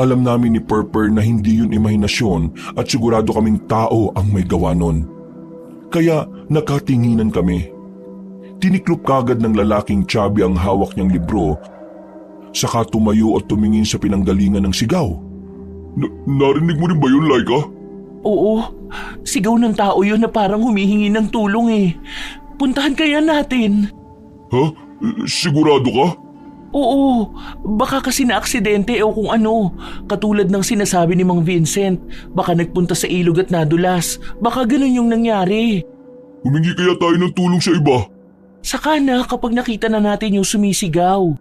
Alam namin ni Purper na hindi yun imahinasyon at sigurado kaming tao ang may gawa nun. Kaya nakatinginan kami. Tiniklop kagad ng lalaking chubby ang hawak niyang libro, saka tumayo at tumingin sa pinanggalingan ng sigaw. Narinig mo rin ba yun, Laika? Oo, sigaw ng tao yun na parang humihingi ng tulong eh. Puntahan kaya natin. Ha? Sigurado ka? Oo, baka kasi na-aksidente o kung ano. Katulad ng sinasabi ni Mang Vincent, baka nagpunta sa ilog at nadulas. Baka ganun yung nangyari. Humingi kaya tayo ng tulong sa iba? Saka na kapag nakita na natin yung sumisigaw.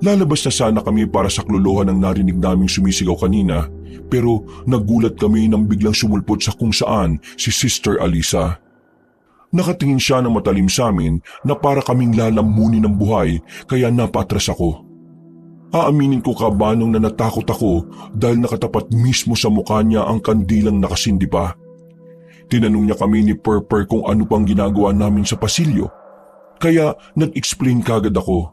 Lalabas na sana kami para saklolohan ang narinig naming sumisigaw kanina, pero nagulat kami nang biglang sumulpot sa kung saan si Sister Alisa. Nakatingin siya ng matalim sa amin na para kaming lalamunin ng buhay kaya napatras ako. Aaminin ko kabanong na natakot ako dahil nakatapat mismo sa mukha niya ang kandilang nakasindi pa. Tinanong niya kami ni Purper kung ano pang ginagawa namin sa pasilyo. Kaya nag-explain kagad ako.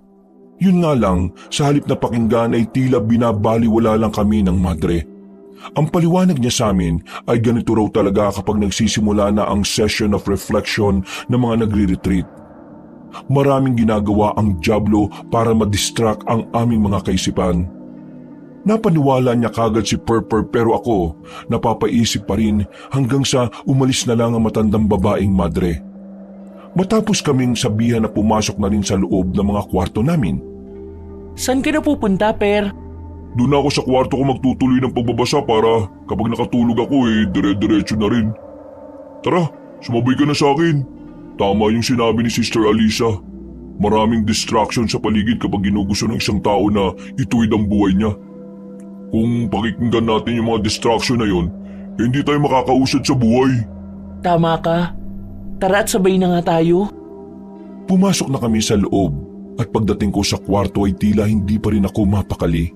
Yun nga lang, sa halip na pakinggan ay tila binabaliwala lang kami ng madre. Ang paliwanag niya sa amin ay ganito raw talaga kapag nagsisimula na ang session of reflection ng mga nagre-retreat. Maraming ginagawa ang dyablo para madistract ang aming mga kaisipan. Napaniwala niya kagad si Purper pero ako napapaisip pa rin hanggang sa umalis na lang ang matandang babaeng madre. Matapos kaming sabihan na pumasok na rin sa loob ng mga kwarto namin. Saan ka na pupunta, Per? Doon ako sa kwarto ko magtutuloy ng pagbabasa para kapag nakatulog ako dire-diretso na rin. Tara, sumabay ka na sa akin. Tama yung sinabi ni Sister Alisa. Maraming distraction sa paligid kapag ginugusto ng isang tao na ituwid ang buhay niya. Kung pakikinggan natin yung mga distraction na yon, hindi tayo makakausad sa buhay. Tama ka. Tara at sabay na nga tayo. Pumasok na kami sa loob at pagdating ko sa kwarto ay tila hindi pa rin ako mapakali.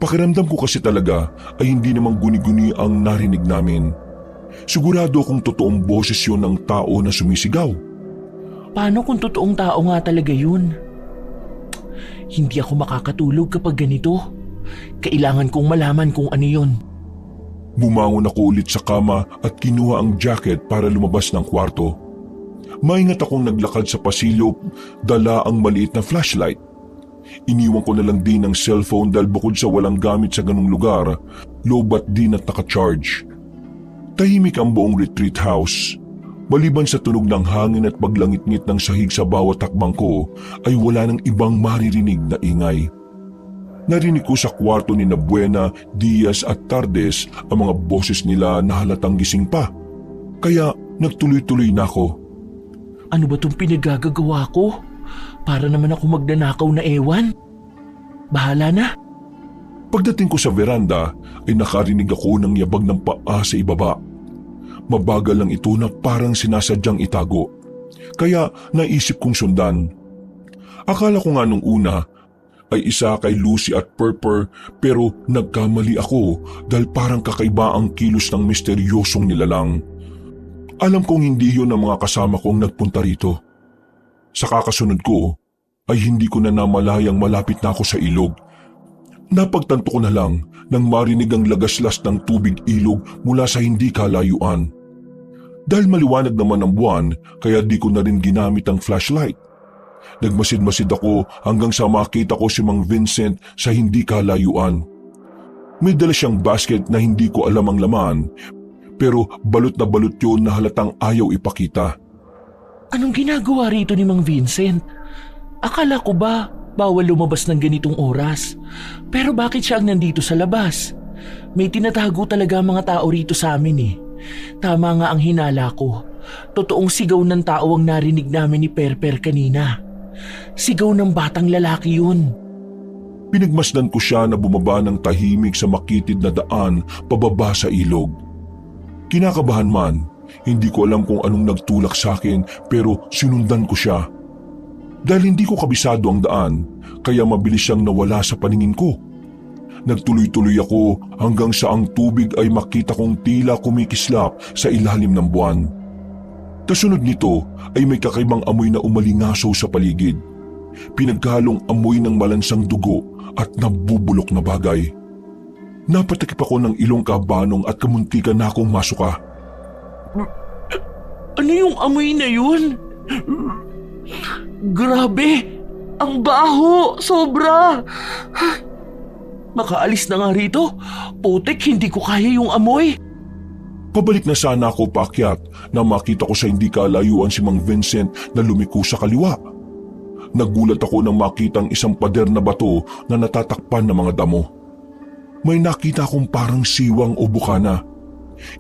Pakiramdam ko kasi talaga ay hindi namang guni-guni ang narinig namin. Sigurado akong totoong boses yun ng tao na sumisigaw. Paano kung totoong tao nga talaga yun? Hindi ako makakatulog kapag ganito. Kailangan kong malaman kung ano yun. Bumangon ako ulit sa kama at kinuha ang jacket para lumabas ng kwarto. Maingat akong naglakad sa pasilyo, dala ang maliit na flashlight. Iniwan ko na lang din ang cellphone dahil bukod sa walang gamit sa ganung lugar, lobat din at naka-charge. Tahimik ang buong retreat house. Maliban sa tunog ng hangin at paglangit-ngit ng sahig sa bawat takbang ko, ay wala nang ibang maririnig na ingay. Narinig ko sa kwarto ni Buena, Diaz at Tardes ang mga boses nila na halatang gising pa. Kaya nagtuloy-tuloy na ako. Ano ba itong pinagagagawa ko? Para naman ako magnanakaw na ewan. Bahala na. Pagdating ko sa veranda ay nakarinig ako ng yabag ng paa sa ibaba. Mabagal lang ito na parang sinasadyang itago. Kaya naisip kong sundan. Akala ko nga nung una ay isa kay Lucy at Purper pero nagkamali ako dahil parang kakaiba ang kilos ng misteryosong nilalang. Alam kong hindi yun ang mga kasama kong nagpunta rito. Sa kakasunod ko ay hindi ko na namalayang malapit na ako sa ilog. Napagtanto ko na lang nang marinig ang lagaslas ng tubig ilog mula sa hindi kalayuan. Dahil maliwanag naman ang buwan kaya di ko na rin ginamit ang flashlight. Nagmasid-masid ako hanggang sa makita ko si Mang Vincent sa hindi kalayuan. May dala siyang basket na hindi ko alam ang laman pero balot na balot yun na halatang ayaw ipakita. Anong ginagawa rito ni Mang Vincent? Akala ko ba bawal lumabas ng ganitong oras? Pero bakit siya ang nandito sa labas? May tinatago talaga mga tao rito sa amin eh. Tama nga ang hinala ko. Totoong sigaw ng tao ang narinig namin ni Perper kanina. Sigaw ng batang lalaki yun. Pinagmasdan ko siya na bumaba ng tahimik sa makitid na daan pababa sa ilog. Kinakabahan man, hindi ko alam kung anong nagtulak sa akin pero sinundan ko siya. Dahil hindi ko kabisado ang daan, kaya mabilis siyang nawala sa paningin ko. Nagtuloy-tuloy ako hanggang sa ang tubig ay makita kong tila kumikislap sa ilalim ng buwan. Kasunod nito ay may kakaibang amoy na umalingaso sa paligid. Pinaghalong amoy ng malansang dugo at nabubulok na bagay. Napatakip ako ng ilong kabanong at kamuntikan na akong masuka. Ano yung amoy na yun? Grabe! Ang baho! Sobra! Makaalis na nga rito. Putik, hindi ko kaya yung amoy. Pabalik na sana ako paakyat na makita ko sa hindi kalayuan si Mang Vincent na lumiko sa kaliwa. Nagulat ako nang makitang isang pader na bato na natatakpan ng mga damo. May nakita akong parang siwang o bukana.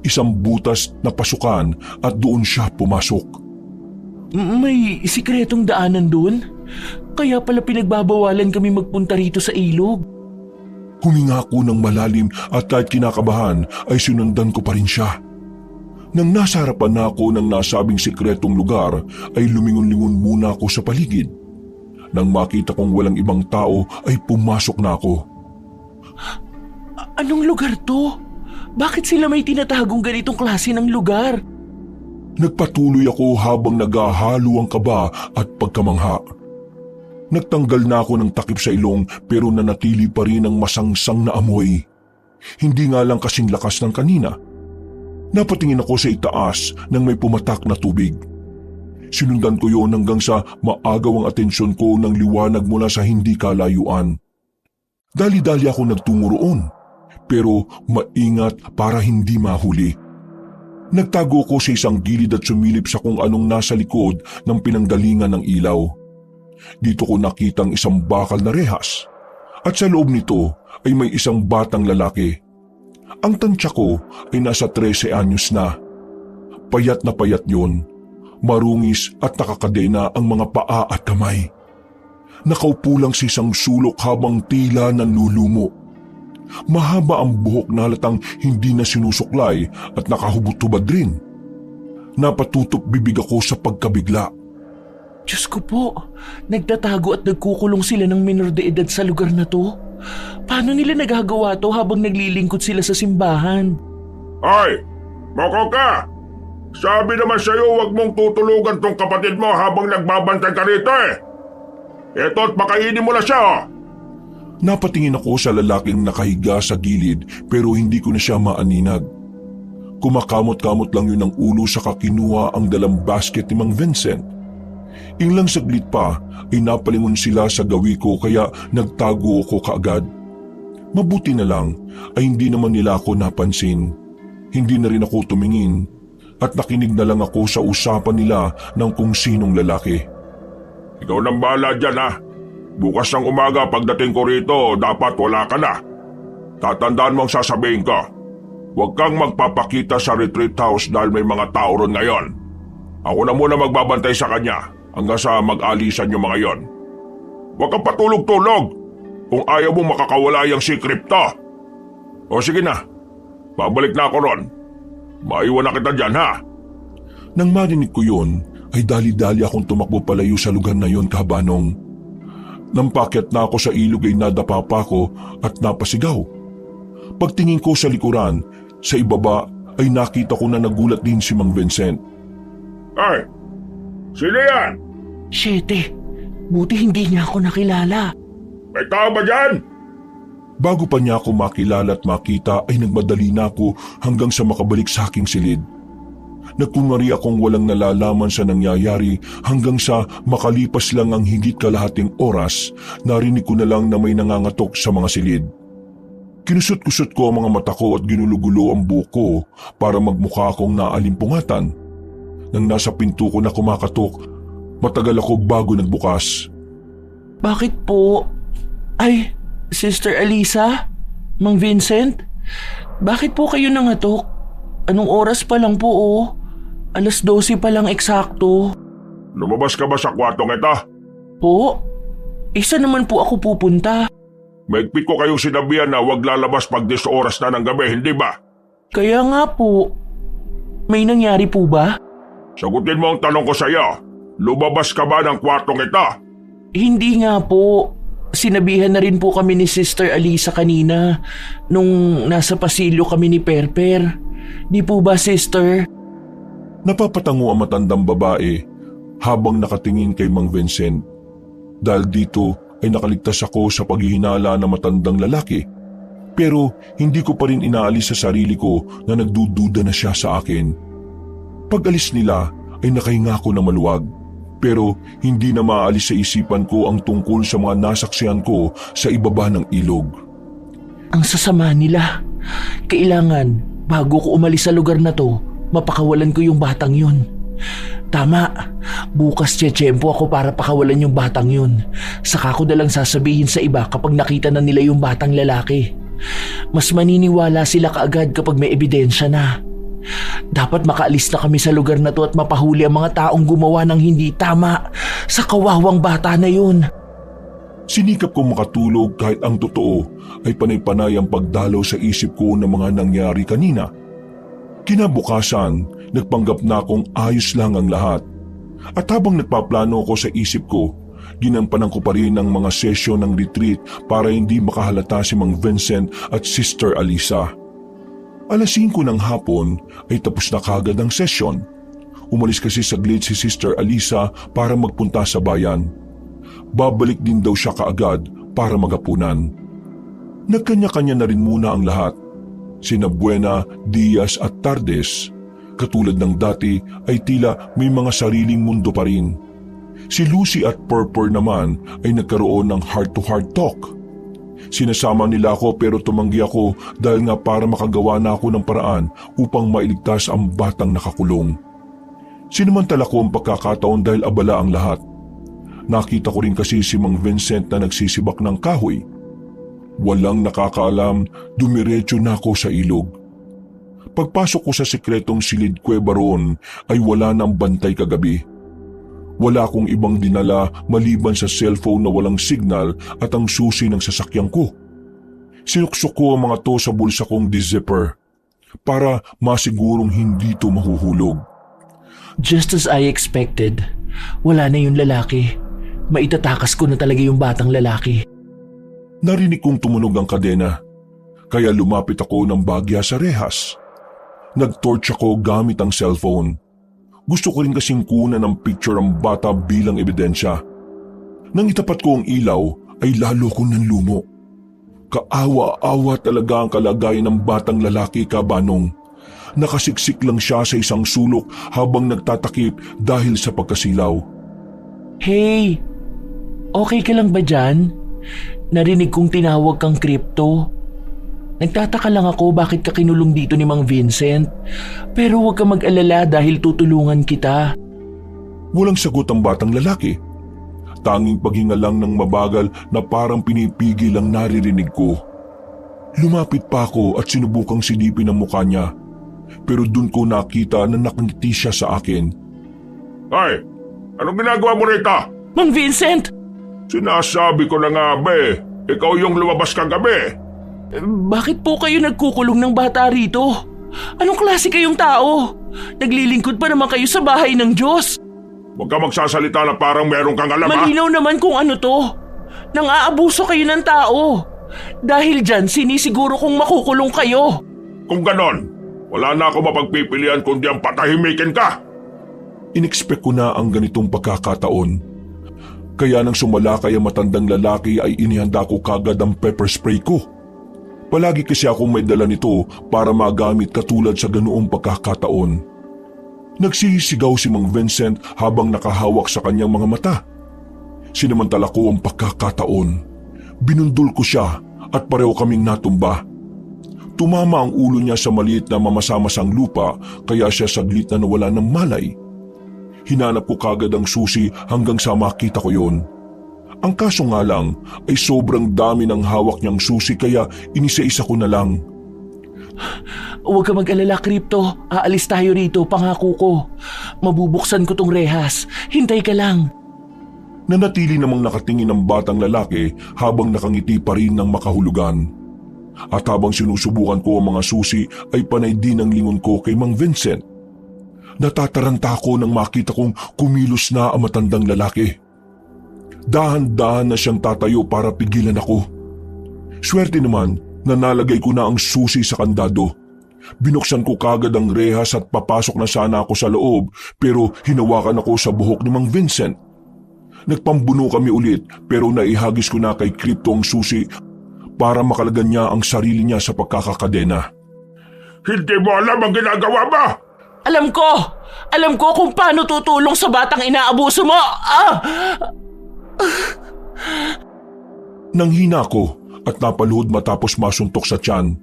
Isang butas na pasukan at doon siya pumasok. May sikretong daanan doon? Kaya pala pinagbabawalan kami magpunta rito sa ilog. Huminga ako ng malalim at kahit kinakabahan ay sinundan ko pa rin siya. Nang nasa harapan na ako ng nasabing sikretong lugar ay lumingon-lingon muna ako sa paligid. Nang makita kong walang ibang tao ay pumasok na ako. Anong lugar to? Bakit sila may tinatagong ganitong klase ng lugar? Nagpatuloy ako habang naghahalo ang kaba at pagkamangha. Nagtanggal na ako ng takip sa ilong pero nanatili pa rin ang masangsang na amoy. Hindi nga lang kasing lakas ng kanina. Napatingin ako sa itaas nang may pumatak na tubig. Sinundan ko yon hanggang sa maagaw ang atensyon ko ng liwanag mula sa hindi kalayuan. Dali-dali ako nagtungo roon, pero maingat para hindi mahuli. Nagtago ko sa isang gilid at sumilip sa kung anong nasa likod ng pinanggalingan ng ilaw. Dito ko nakitang isang bakal na rehas at sa loob nito ay may isang batang lalaki. Ang tansya ko ay nasa 13 anyos na. Payat na payat yon, marungis at nakakadena ang mga paa at kamay. Nakaupo lang sa isang sulok habang tila nanlulumo. Mahaba ang buhok na halatang hindi na sinusuklay at nakahubot-hubad rin. Napatutok bibig ako sa pagkabigla. Diyos ko po, nagtatago at nagkukulong sila ng minor de edad sa lugar na to. Paano nila nagagawa to habang naglilingkod sila sa simbahan? Ay! Moko ka! Sabi naman sa'yo huwag mong tutulugan tong kapatid mo habang nagbabantay ka rito eh! Eto't pakainin mo na siya oh! Napatingin ako sa lalaking nakahiga sa gilid pero hindi ko na siya maaninag. Kumakamot-kamot lang yun ng ulo sa kinuha ang dalang basket ni Mang Vincent. Ilang saglit pa ay napalingon sila sa gawi ko kaya nagtago ako kaagad. Mabuti na lang ay hindi naman nila ako napansin. Hindi na rin ako tumingin at nakinig na lang ako sa usapan nila ng kung sinong lalaki. Ikaw nang bahala dyan ha. Bukas ng umaga pagdating ko rito dapat wala ka na. Tatandaan mo ang sasabihin ko. Huwag kang magpapakita sa retreat house dahil may mga tao ron ngayon. Ako na muna magbabantay sa kanya hanggang sa mag-alisan yung mga yon. Huwag kang patulog-tulog kung ayaw mong makakawala yung secret to. O sige na, babalik na ako ron. Maiwan na kita dyan ha. Nang marinig ko yun, ay dali-dali akong tumakbo palayo sa lugar na yon, Kabanong. Nang pakyat na ako sa ilog ay nadapa pa ako at napasigaw. Pagtingin ko sa likuran, sa ibaba ay nakita ko na nagulat din si Mang Vincent. Ay! Sino yan? Shete, buti hindi niya ako nakilala. May tao ba dyan? Bago pa niya ako makilala at makita ay nagmadali na ako hanggang sa makabalik sa aking silid. Nagkungari akong walang nalalaman sa nangyayari hanggang sa makalipas lang ang higit kalahating oras, narinig ko na lang na may nangangatok sa mga silid. Kinusot-kusot ko ang mga mata ko at ginulugulo ang buhok ko para magmukha akong naalimpungatan. Nang nasa pinto ko na kumakatok, matagal ako bago nagbukas. Bakit po? Ay, Sister Alisa? Mang Vincent? Bakit po kayo nangatok? Anong oras pa lang po oh? 12:00 pa lang eksakto. Lumabas ka ba sa kwartong ito? Po? Isa naman po ako pupunta. Maigpit ko kayong sinabihan na huwag lalabas pag 10 oras na ng gabi, hindi ba? Kaya nga po. May nangyari po ba? Sagutin mo ang tanong ko sa iyo. Lumabas ka ba ng kwartong ito? Hindi nga po. Sinabihan na rin po kami ni Sister Alisa kanina nung nasa pasilyo kami ni Perper. Di po ba, Sister? Napapatango ang matandang babae habang nakatingin kay Mang Vincent. Dahil dito ay nakaligtas ako sa paghihinala ng matandang lalaki. Pero hindi ko pa rin inaalis sa sarili ko na nagdududa na siya sa akin. Pag-alis nila ay nakahinga ako na maluwag. Pero hindi na maaalis sa isipan ko ang tungkol sa mga nasaksihan ko sa ibaba ng ilog. Ang sasama nila. Kailangan, bago ko umalis sa lugar na to, mapakawalan ko yung batang yun. Tama, bukas tiyempo ako para pakawalan yung batang yun. Saka ko nalang sasabihin sa iba kapag nakita na nila yung batang lalaki. Mas maniniwala sila kaagad kapag may ebidensya na. Dapat makaalis na kami sa lugar na to at mapahuli ang mga taong gumawa ng hindi tama sa kawawang bata na yun. Sinikap kong makatulog kahit ang totoo ay panay-panay ang pagdalaw sa isip ko ng mga nangyari kanina. Kinabukasan, nagpanggap na akong ayos lang ang lahat. At habang nagpaplano ko sa isip ko, ginampanan ko pa rin ang mga sesyon ng retreat para hindi makahalata si Mang Vincent at Sister Alisa. 5:00 ng hapon ay tapos na kagad ang sesyon. Umalis kasi saglit si Sister Alisa para magpunta sa bayan. Babalik din daw siya kaagad para magapunan. Nagkanya-kanya na rin muna ang lahat. Sina Buena, Diaz at Tardes. Katulad ng dati ay tila may mga sariling mundo pa rin. Si Lucy at Purpur naman ay nagkaroon ng heart-to-heart talk. Sinasama nila ako pero tumanggi ako dahil nga para makagawa na ako ng paraan upang mailigtas ang batang nakakulong. Sinamantala ko ang pagkakataon dahil abala ang lahat. Nakita ko rin kasi si Mang Vincent na nagsisibak ng kahoy. Walang nakakaalam, dumiretso na ako sa ilog. Pagpasok ko sa sikretong silid kuweba roon ay wala nang bantay kagabi. Wala akong ibang dinala maliban sa cellphone na walang signal at ang susi ng sasakyan ko. Sinuksok ko ang mga to sa bulsa kong di-zipper para masigurong hindi to mahuhulog. Just as I expected, wala na yung lalaki. Maitatakas ko na talaga yung batang lalaki. Narinig kong tumunog ang kadena, kaya lumapit ako ng bagya sa rehas. Nag-torch ako gamit ang cellphone. Gusto ko rin kasing kunan ng picture ang bata bilang ebidensya. Nang itapat ko ang ilaw ay lalo kong nanlumo. Kaawa-awa talaga ang kalagayan ng batang lalaki, Kabanong. Nakasiksik lang siya sa isang sulok habang nagtatakip dahil sa pagkasilaw. Hey, okay ka lang ba dyan? Narinig kong tinawag kang Crypto. Nagtataka lang ako bakit ka kinulong dito ni Mang Vincent. Pero huwag ka mag-alala dahil tutulungan kita. Walang sagot ang batang lalaki. Tanging paghinga lang ng mabagal na parang pinipigil ang naririnig ko. Lumapit pa ako at sinubukang silipin ang mukha niya. Pero dun ko nakita na nakangiti siya sa akin. Ay, anong ginagawa mo rito? Mang Vincent! Sinasabi ko na nga be, ikaw yung lumabas kagabi. Bakit po kayo nagkukulong ng bata rito? Anong klase kayong tao? Naglilingkod pa naman kayo sa bahay ng Diyos. Huwag ka magsasalita na parang meron kang alam, ha? Malinaw naman kung ano to. Nang-aabuso kayo ng tao. Dahil dyan, sinisiguro kong makukulong kayo. Kung ganon, wala na ako mapagpipilian kundi ang patahimikin ka. Inexpect ko na ang ganitong pagkakataon. Kaya nang sumalakay ang matandang lalaki ay inihanda ko kagad ang pepper spray ko. Palagi kasi akong may dala nito para magamit katulad sa ganoong pagkakataon. Nagsisigaw si Mang Vincent habang nakahawak sa kanyang mga mata. Sinamantala ko ang pagkakataon. Binundol ko siya at pareho kaming natumba. Tumama ang ulo niya sa maliit na mamasamasang lupa kaya siya saglit na nawala ng malay. Hinanap ko kagad ang susi hanggang sa makita ko yon. Ang kaso nga lang ay sobrang dami ng hawak niyang susi kaya inisa-isa ko na lang. Huwag ka mag-alala, Crypto. Aalis tayo rito, pangako ko. Mabubuksan ko tong rehas. Hintay ka lang. Nanatili namang nakatingin ang batang lalaki habang nakangiti pa rin ng makahulugan. At habang sinusubukan ko ang mga susi ay panay din ang lingon ko kay Mang Vincent. Natataranta ako nang makita kong kumilos na ang matandang lalaki. Dahan-dahan na siyang tatayo para pigilan ako. Swerte naman na nalagay ko na ang susi sa kandado. Binuksan ko kagad ang rehas at papasok na sana ako sa loob pero hinawakan ako sa buhok ni Mang Vincent. Nagpambuno kami ulit pero naihagis ko na kay Crypto ang susi para makalagan niya ang sarili niya sa pagkakakadena. Hindi mo alam ang ginagawa mo! Alam ko! Alam ko kung paano tutulong sa batang inaabuso mo! Nanghina ako at napaluhod matapos masuntok sa tiyan.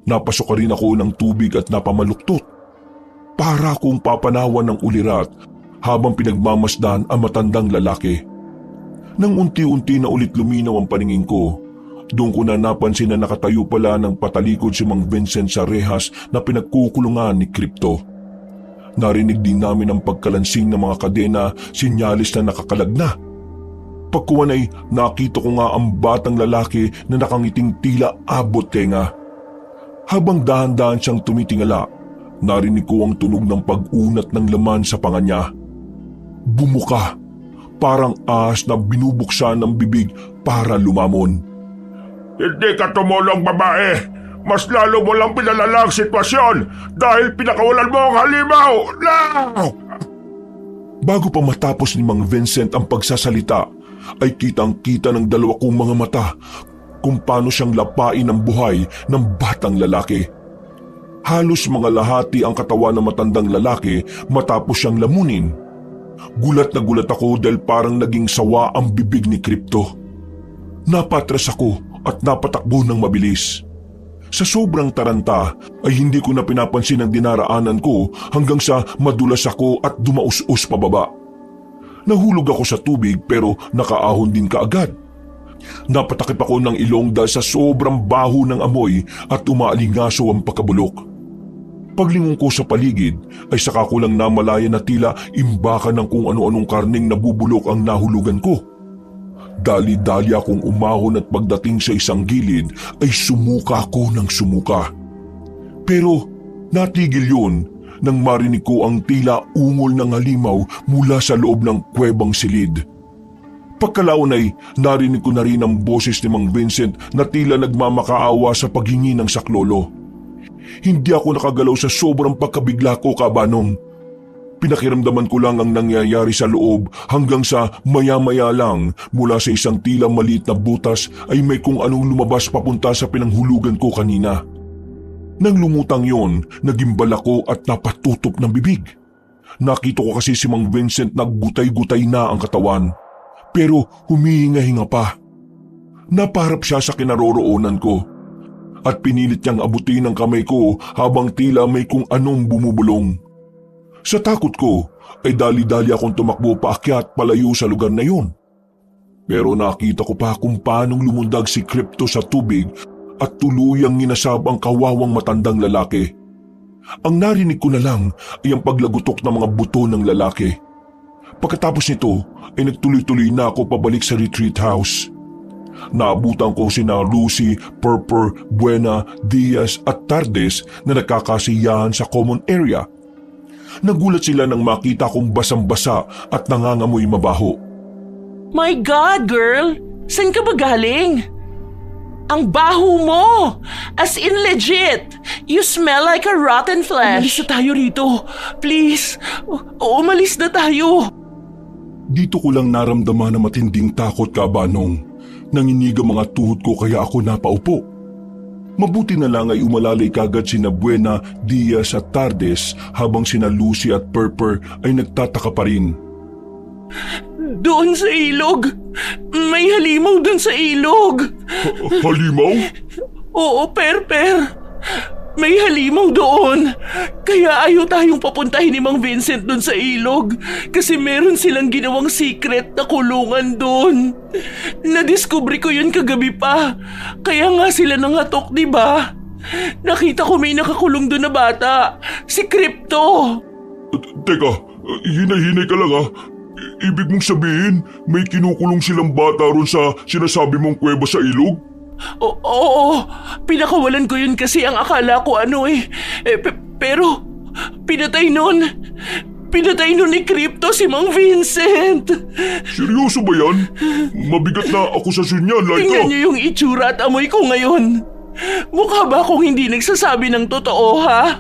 Napasok rin ako ng tubig at napamaluktot. Para akong papanawan ng ulirat habang pinagmamasdan ang matandang lalaki. Nang unti-unti na ulit luminaw ang paningin ko, doon ko na napansin na nakatayo pala ng patalikod si Mang Vincent sa rehas na pinagkukulungan ni Crypto. Narinig din namin ang pagkalansing ng mga kadena, sinyalis na nakakalag na. Pagkuwan ay nakita ko nga ang batang lalaki na nakangiting tila abot tenga. Habang dahan-dahan siyang tumitingala, narinig ko ang tunog ng pag-unat ng laman sa panga niya. Bumuka, parang ahas na binubuksan ng bibig para lumamon. Hindi ka tumulong, babae! Mas lalo mo lang pinalala ang sitwasyon dahil pinakawalan mo ang halimaw! No! Bago pa matapos ni Mang Vincent ang pagsasalita, ay kitang-kita ng dalawa kong mga mata kung paano siyang lapain ang buhay ng batang lalaki. Halos mga lahati ang katawan ng matandang lalaki matapos siyang lamunin. Gulat na gulat ako dahil parang naging sawa ang bibig ni Crypto. Napatras ako at napatakbo ng mabilis. Sa sobrang taranta ay hindi ko na pinapansin ang dinaraanan ko hanggang sa madulas ako at dumaus-us pababa. Nahulog ako sa tubig pero nakaahon din kaagad. Napatakip ako ng ilong dahil sa sobrang baho ng amoy at umaalingaso ang pagkabulok. Paglingon ko sa paligid ay saka ko lang namalaya na tila imbakan ng kung ano-anong karning nabubulok ang nahulugan ko. Dali-dali akong umahon at pagdating sa isang gilid ay sumuka ako ng sumuka. Pero natigil yun nang marinig ko ang tila ungol ng halimaw mula sa loob ng kuwebang silid. Pagkalaon ay narinig ko na rin ang boses ni Mang Vincent na tila nagmamakaawa sa paghingi ng saklolo. Hindi ako nakagalaw sa sobrang pagkabigla ko, Kabanong. Pinakiramdaman ko lang ang nangyayari sa loob hanggang sa maya-maya lang mula sa isang tila maliit na butas ay may kung anong lumabas papunta sa pinanghulugan ko kanina. Nang lumutang yon, nagimbal ako at napatutup ng bibig. Nakita ko kasi si Mang Vincent naggutay-gutay na ang katawan, pero humihinga-hinga pa. Napaharap siya sa kinaroroonan ko at pinilit niyang abutin ang kamay ko habang tila may kung anong bumubulong. Sa takot ko ay dali-dali akong tumakbo paakyat palayo sa lugar na yun. Pero nakita ko pa kung paanong lumundag si Crypto sa tubig at tuluyang ninasab ang kawawang matandang lalaki. Ang narinig ko na lang ay ang paglagutok ng mga buto ng lalaki. Pagkatapos nito ay nagtuloy-tuloy na ako pabalik sa retreat house. Naabutan ko sina Lucy, Purper, Buena, Diaz at Tardes na nagkakasiyahan sa common area. Nagulat sila nang makita kong basang-basa at nangangamoy mabaho. My God, girl! Saan ka ba galing? Ang baho mo! As in legit! You smell like a rotten flesh! Umalis na tayo rito! Please! Umalis na tayo! Dito ko lang naramdaman na matinding takot, Kabanong. Nanginig ang mga tuhod ko kaya ako napaupo. Mabuti na lang ay umalalay kagad sina Buena, Diaz at Tardes habang sina Lucy at Purper ay nagtataka pa rin. Doon sa ilog! May halimaw doon sa ilog! Halimaw? Oo, Perper! May halimaw doon! Kaya ayaw tayong papuntahin ni Mang Vincent doon sa ilog kasi meron silang ginawang secret na kulungan doon. Nadiskubre ko yun kagabi pa. Kaya nga sila nangatok, di ba? Nakita ko may nakakulong doon na bata. Si Crypto! Teka, hinay-hinay ka lang ha. Ibig mong sabihin, may kinukulong silang bata ron sa sinasabi mong kuweba sa ilog? Oo, pinakawalan ko yun kasi ang akala ko pero pinatay nun ni Crypto si Mang Vincent. Seryoso ba yan? Mabigat na akusasyon yan, Laika. Tingnan niyo yung itsura at amoy ko ngayon. Mukha ba akong hindi nagsasabi ng totoo, ha?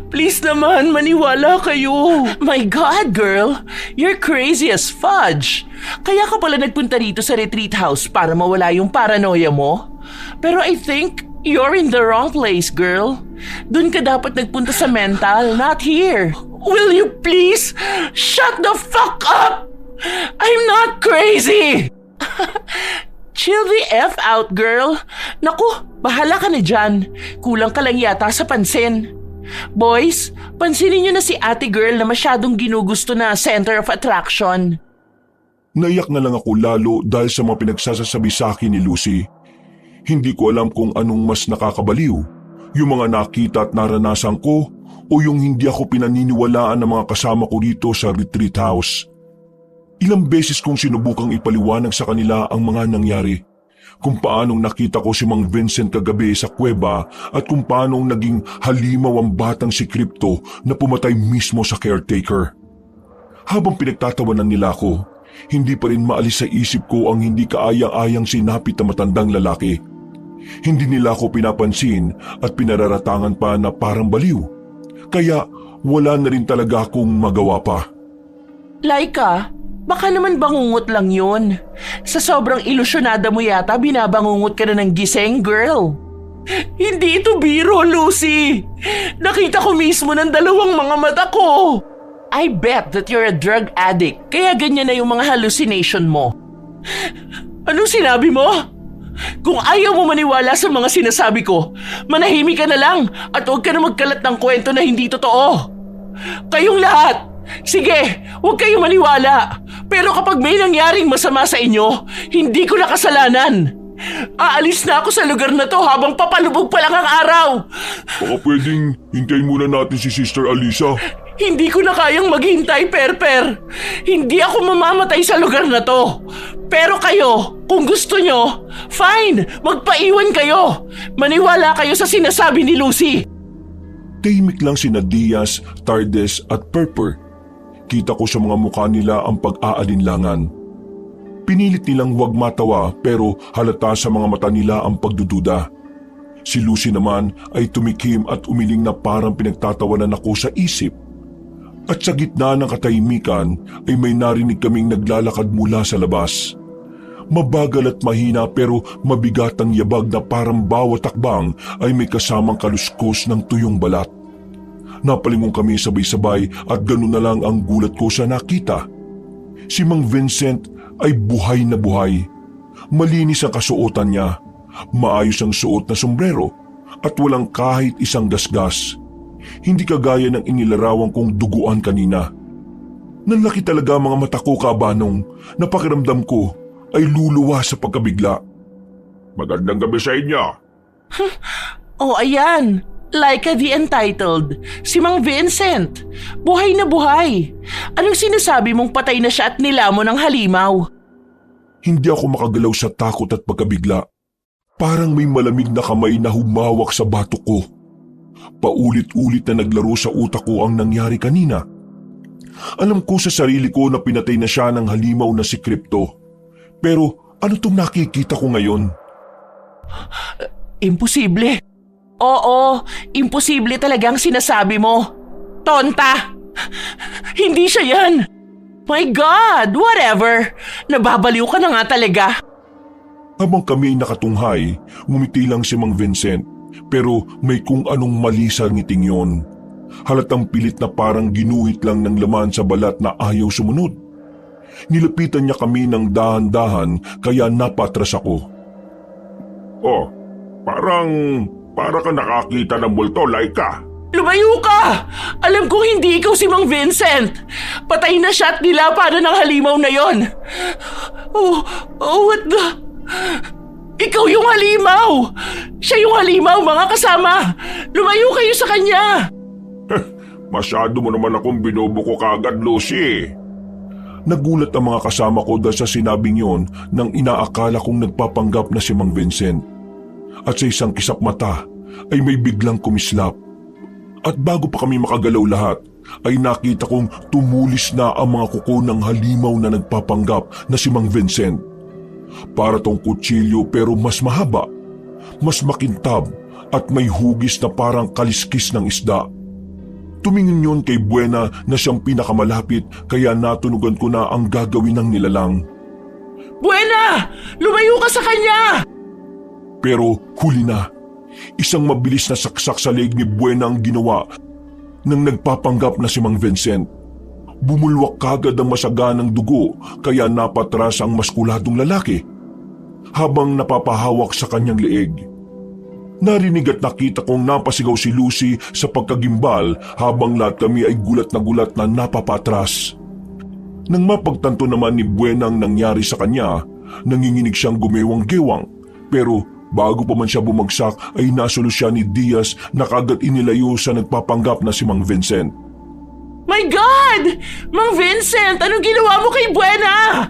Please naman, maniwala kayo. My God, girl! You're crazy as fudge! Kaya ka pala nagpunta rito sa retreat house para mawala yung paranoia mo? Pero I think you're in the wrong place, girl. Doon ka dapat nagpunta sa mental, not here. Will you please shut the fuck up? I'm not crazy! Chill the F out, girl. Naku, bahala ka na dyan. Kulang ka lang yata sa pansin. Boys, pansinin niyo na si ate girl na masyadong ginugusto na center of attraction. Naiyak na lang ako lalo dahil sa mga pinagsasabi sa akin ni Lucy. Hindi ko alam kung anong mas nakakabaliw, yung mga nakita at naranasan ko o yung hindi ako pinaniniwalaan ng mga kasama ko dito sa retreat house. Ilang beses kong sinubukang ipaliwanag sa kanila ang mga nangyari. Kung paanong nakita ko si Mang Vincent kagabi sa kuweba at kung paanong naging halimaw ang batang si Crypto na pumatay mismo sa caretaker. Habang pinagtatawanan nila ako, hindi pa rin maalis sa isip ko ang hindi kaaya-ayang sinapit na matandang lalaki. Hindi nila ako pinapansin at pinararatangan pa na parang baliw. Kaya wala na rin talaga akong magawa pa. Laika, baka naman bangungot lang yun. Sa sobrang ilusyonada mo yata, binabangungot ka na ng gising, girl. Hindi ito biro, Lucy. Nakita ko mismo ng dalawang mga mata ko. I bet that you're a drug addict, kaya ganyan na yung mga hallucination mo. Anong sinabi mo? Kung ayaw mo maniwala sa mga sinasabi ko, manahimik ka na lang at huwag ka na magkalat ng kwento na hindi totoo. Kayong lahat! Sige, huwag kayong maniwala. Pero kapag may nangyaring masama sa inyo, hindi ko na kasalanan. Aalis na ako sa lugar na to habang papalubog pa lang ang araw. Baka pwedeng hintayin muna natin si Sister Alisa. Hindi ko na kayang maghintay, Perper. Hindi ako mamamatay sa lugar na to. Pero kayo, kung gusto nyo, fine, magpaiwan kayo. Maniwala kayo sa sinasabi ni Lucy. Tahimik lang sina Diaz, Tardes at Purper. Kita ko sa mga mukha nila ang pag-aalinlangan. Pinilit nilang huwag matawa pero halata sa mga mata nila ang pagdududa. Si Lucy naman ay tumikim at umiling na parang pinagtatawanan ako sa isip. At sa gitna ng katahimikan ay may narinig kaming naglalakad mula sa labas. Mabagal at mahina pero mabigat ang yabag na parang bawat takbang ay may kasamang kaluskos ng tuyong balat. Napalingon kami sabay-sabay at ganoon na lang ang gulat ko sa nakita. Si Mang Vincent ay buhay na buhay. Malinis ang kasuotan niya, maayos ang suot na sombrero at walang kahit isang gasgas. Hindi kagaya ng inilarawan kong duguan kanina. Nanlaki talaga mga mata ko, Kabanong, na pakiramdam ko ay luluwa sa pagkabigla. Magandang gabi sa inyo. Oh, ayan. Laika the Entitled. Si Mang Vincent. Buhay na buhay. Anong sinasabi mong patay na siya at nilamon ng halimaw? Hindi ako makagalaw sa takot at pagkabigla. Parang may malamig na kamay na humawak sa batok ko. Paulit-ulit na naglaro sa utak ko ang nangyari kanina. Alam ko sa sarili ko na pinatay na siya ng halimaw na si Crypto. Pero ano itong nakikita ko ngayon? Imposible. Oo, imposible talagang sinasabi mo. Tonta! Hindi siya yan! My God, whatever! Nababaliw ka na nga talaga. Habang kami ay nakatunghay, ngumiti lang si Mang Vincent. Pero may kung anong mali sa ngiting yon. Halatang pilit na parang ginuhit lang ng laman sa balat na ayaw sumunod. Nilapitan niya kami ng dahan-dahan kaya napatras ako. Oh, para ka nakakita ng multo, Laika. Lumayo ka! Alam kong hindi ikaw si Mang Vincent! Patay na siya at nilapanan ng halimaw na yon! Oh, what the... Ikaw yung halimaw! Siya yung halimaw, mga kasama! Lumayo kayo sa kanya! Masyado mo naman akong binubuko kagad, Lucy. Nagulat ang mga kasama ko dahil sa sinabing yon nang inaakala kong nagpapanggap na si Mang Vincent. At sa isang kisap mata ay may biglang kumislap. At bago pa kami makagalaw lahat, ay nakita kong tumulis na ang mga kuko ng halimaw na nagpapanggap na si Mang Vincent. Para tong kutsilyo pero mas mahaba, mas makintab at may hugis na parang kaliskis ng isda. Tumingin yon kay Buena na siyang pinakamalapit kaya natunugan ko na ang gagawin ng nilalang. Buena! Lumayo ka sa kanya! Pero huli na. Isang mabilis na saksak sa leeg ni Buena ang ginawa nang nagpapanggap na si Mang Vincent. Bumulwak kagad ang masaganang dugo kaya napatras ang maskuladong lalaki habang napapahawak sa kanyang leeg. Narinig at nakita kong napasigaw si Lucy sa pagkagimbal habang lahat kami ay gulat na napapatras. Nang mapagtanto naman ni Buena ang nangyari sa kanya, nanginginig siyang gumewang-gewang pero bago pa man siya bumagsak ay nasolusyon ni Diaz na kagad inilayo sa nagpapanggap na si Mang Vincent. My God! Mang Vincent, anong ginawa mo kay Buena?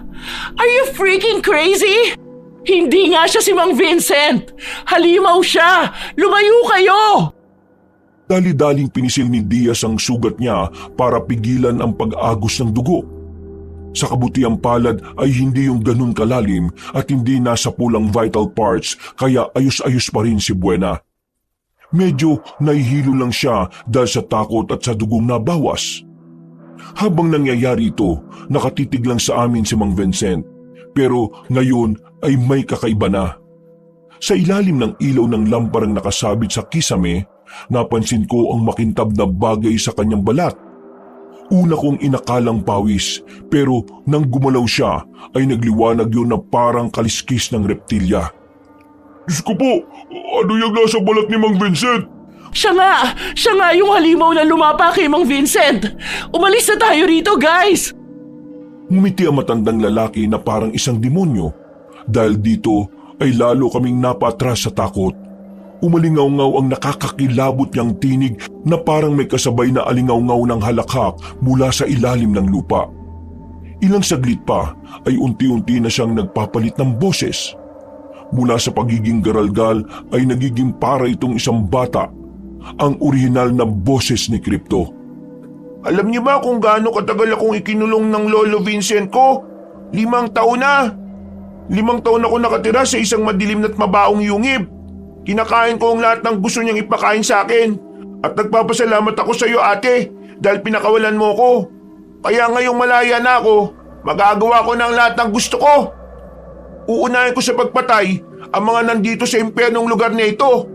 Are you freaking crazy? Hindi nga siya si Mang Vincent! Halimaw siya! Lumayo kayo! Dali-daling pinisil ni Diaz ang sugat niya para pigilan ang pag-agos ng dugo. Sa kabutiang palad ay hindi yung ganun kalalim at hindi nasa pulang vital parts kaya ayos-ayos pa rin si Buena. Medyo nahihilo lang siya dahil sa takot at sa dugong nabawas. Habang nangyayari ito, nakatitig lang sa amin si Mang Vincent. Pero ngayon ay may kakaiba na. Sa ilalim ng ilaw ng lamparang nakasabit sa kisame, napansin ko ang makintab na bagay sa kanyang balat. Una kong inakalang pawis, pero nang gumalaw siya ay nagliwanag yun na parang kaliskis ng reptilya. Diyos ko po, ano yung nasa balat ni Mang Vincent? Siya nga yung halimaw na lumapa kay Mang Vincent! Umalis na tayo rito, guys! Ngumiti ang matandang lalaki na parang isang demonyo. Dahil dito ay lalo kaming napatras sa takot. Umalingaw-ngaw ang nakakakilabot niyang tinig na parang may kasabay na alingaw-ngaw ng halakhak mula sa ilalim ng lupa. Ilang saglit pa ay unti-unti na siyang nagpapalit ng boses. Mula sa pagiging garalgal ay nagiging para itong isang bata, ang orihinal na boses ni Crypto. Alam niyo ba kung gaano katagal akong ikinulong ng Lolo Vincent ko? 5 taon na. 5 taon ako nakatira sa isang madilim at mabaong yungib. Kinakain ko ang lahat ng gusto niyang ipakain sa akin. At nagpapasalamat ako sa iyo, ate, dahil pinakawalan mo ko. Kaya ngayong malaya na ako, magagawa ko ng lahat ng gusto ko. Uunahin ko sa pagpatay ang mga nandito sa impyernong lugar na ito.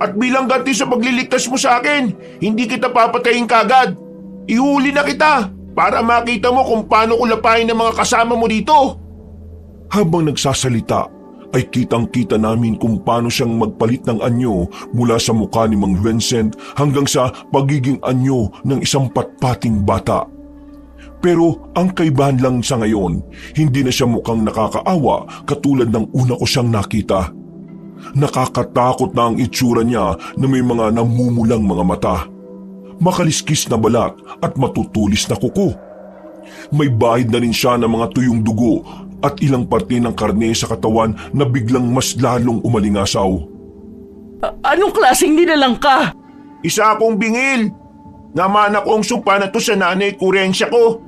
At bilang ganti sa pagliligtas mo sa akin, hindi kita papatayin kagad. Ihuli na kita para makita mo kung paano ko lapain ang mga kasama mo dito. Habang nagsasalita ay kitang-kita namin kung paano siyang magpalit ng anyo mula sa mukha ni Mang Vincent hanggang sa pagiging anyo ng isang patpating bata. Pero ang kaibahan lang sa ngayon, hindi na siya mukhang nakakaawa katulad ng una ko siyang nakita. Nakakatakot na ang itsura niya na may mga namumulang mga mata, makaliskis na balat at matutulis na kuko. May bahid na rin siya ng mga tuyong dugo at ilang parte ng karne sa katawan na biglang mas lalong umalingasaw. Anong klaseng nilalang ka? Isa akong bingil. Namana ko ang sumpa na to sa nanay kurensya ko.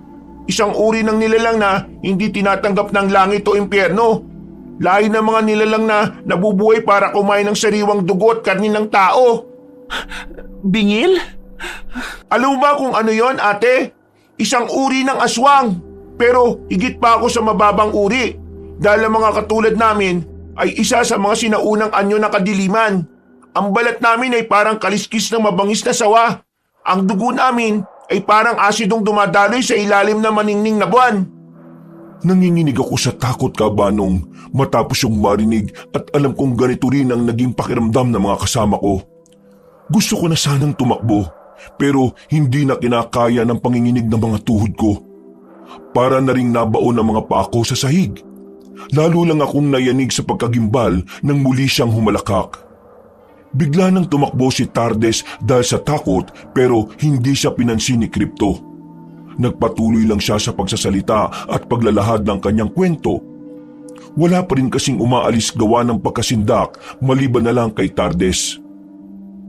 Isang uri ng nilalang na hindi tinatanggap ng langit o impyerno. Lahi ng mga nilalang na nabubuhay para kumain ng sariwang dugo at karni ng tao. Bingil? Alam mo ba kung ano yon, ate? Isang uri ng aswang. Pero higit pa ako sa mababang uri dahil ang mga katulad namin ay isa sa mga sinaunang anyo ng kadiliman. Ang balat namin ay parang kaliskis ng mabangis na sawa. Ang dugo namin ay parang asidong dumadaloy sa ilalim ng maningning na buwan. Nanginginig ako sa takot, Kabanong, matapos yung marinig at alam kong ganito rin ang naging pakiramdam ng mga kasama ko. Gusto ko na sanang tumakbo pero hindi na kinakaya ng panginginig ng mga tuhod ko. Para na ring nabaon ang mga paa ko sa sahig. Lalo lang akong nayanig sa pagkagimbal nang muli siyang humalakak. Bigla nang tumakbo si Tardes dahil sa takot pero hindi siya pinansin ni Crypto. Nagpatuloy lang siya sa pagsasalita at paglalahad ng kanyang kwento. Wala pa rin kasing umaalis gawa ng pagkasindak maliban na lang kay Tardes.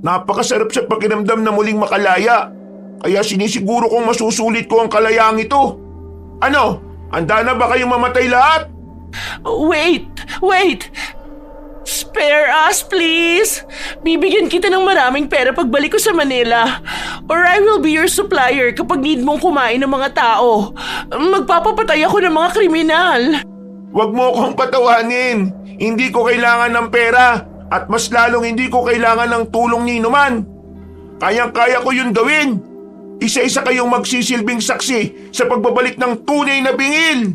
Napakasarap sa pakiramdam na muling makalaya. Kaya sinisiguro kong masusulit ko ang kalayaang ito. Ano? Handa na ba kayong mamatay lahat? Wait! Spare us, please! Bibigyan kita ng maraming pera pagbalik ko sa Manila. Or I will be your supplier kapag need mong kumain ng mga tao. Magpapapatay ako ng mga kriminal. Huwag mo akong patawanin. Hindi ko kailangan ng pera at mas lalong hindi ko kailangan ng tulong ni Numan. Kayang-kaya ko yun gawin. Isa-isa kayong magsisilbing saksi sa pagbabalik ng tunay na bingil.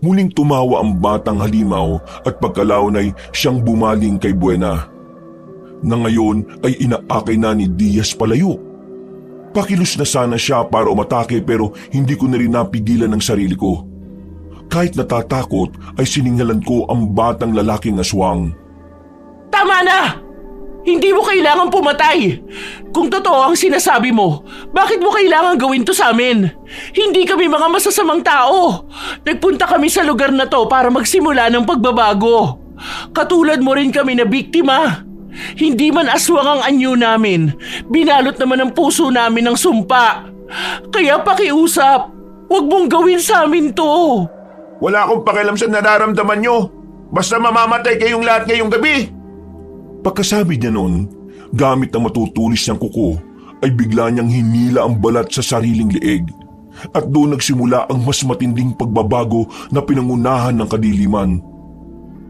Muling tumawa ang batang halimaw at pagkalaon ay siyang bumaling kay Buena. Na ngayon ay inaakay na ni Diaz palayo. Pakilos na sana siya para umatake pero hindi ko na rin napigilan ang sarili ko. Kahit natatakot ay siningalan ko ang batang lalaking aswang. Tama na! Hindi mo kailangan pumatay. Kung totoo ang sinasabi mo, bakit mo kailangan gawin to sa amin? Hindi kami mga masasamang tao. Nagpunta kami sa lugar na to para magsimula ng pagbabago. Katulad mo rin kami na biktima. Hindi man aswang ang anyo namin. Binalot naman ang puso namin ng sumpa. Kaya pakiusap, huwag mong gawin sa amin to. Wala akong pakialam sa nararamdaman nyo. Basta mamamatay kayong lahat ngayong gabi. Pagkasabi niya noon, gamit ang matutulis niyang kuko, ay bigla niyang hinila ang balat sa sariling leeg. At doon nagsimula ang mas matinding pagbabago na pinangunahan ng kadiliman.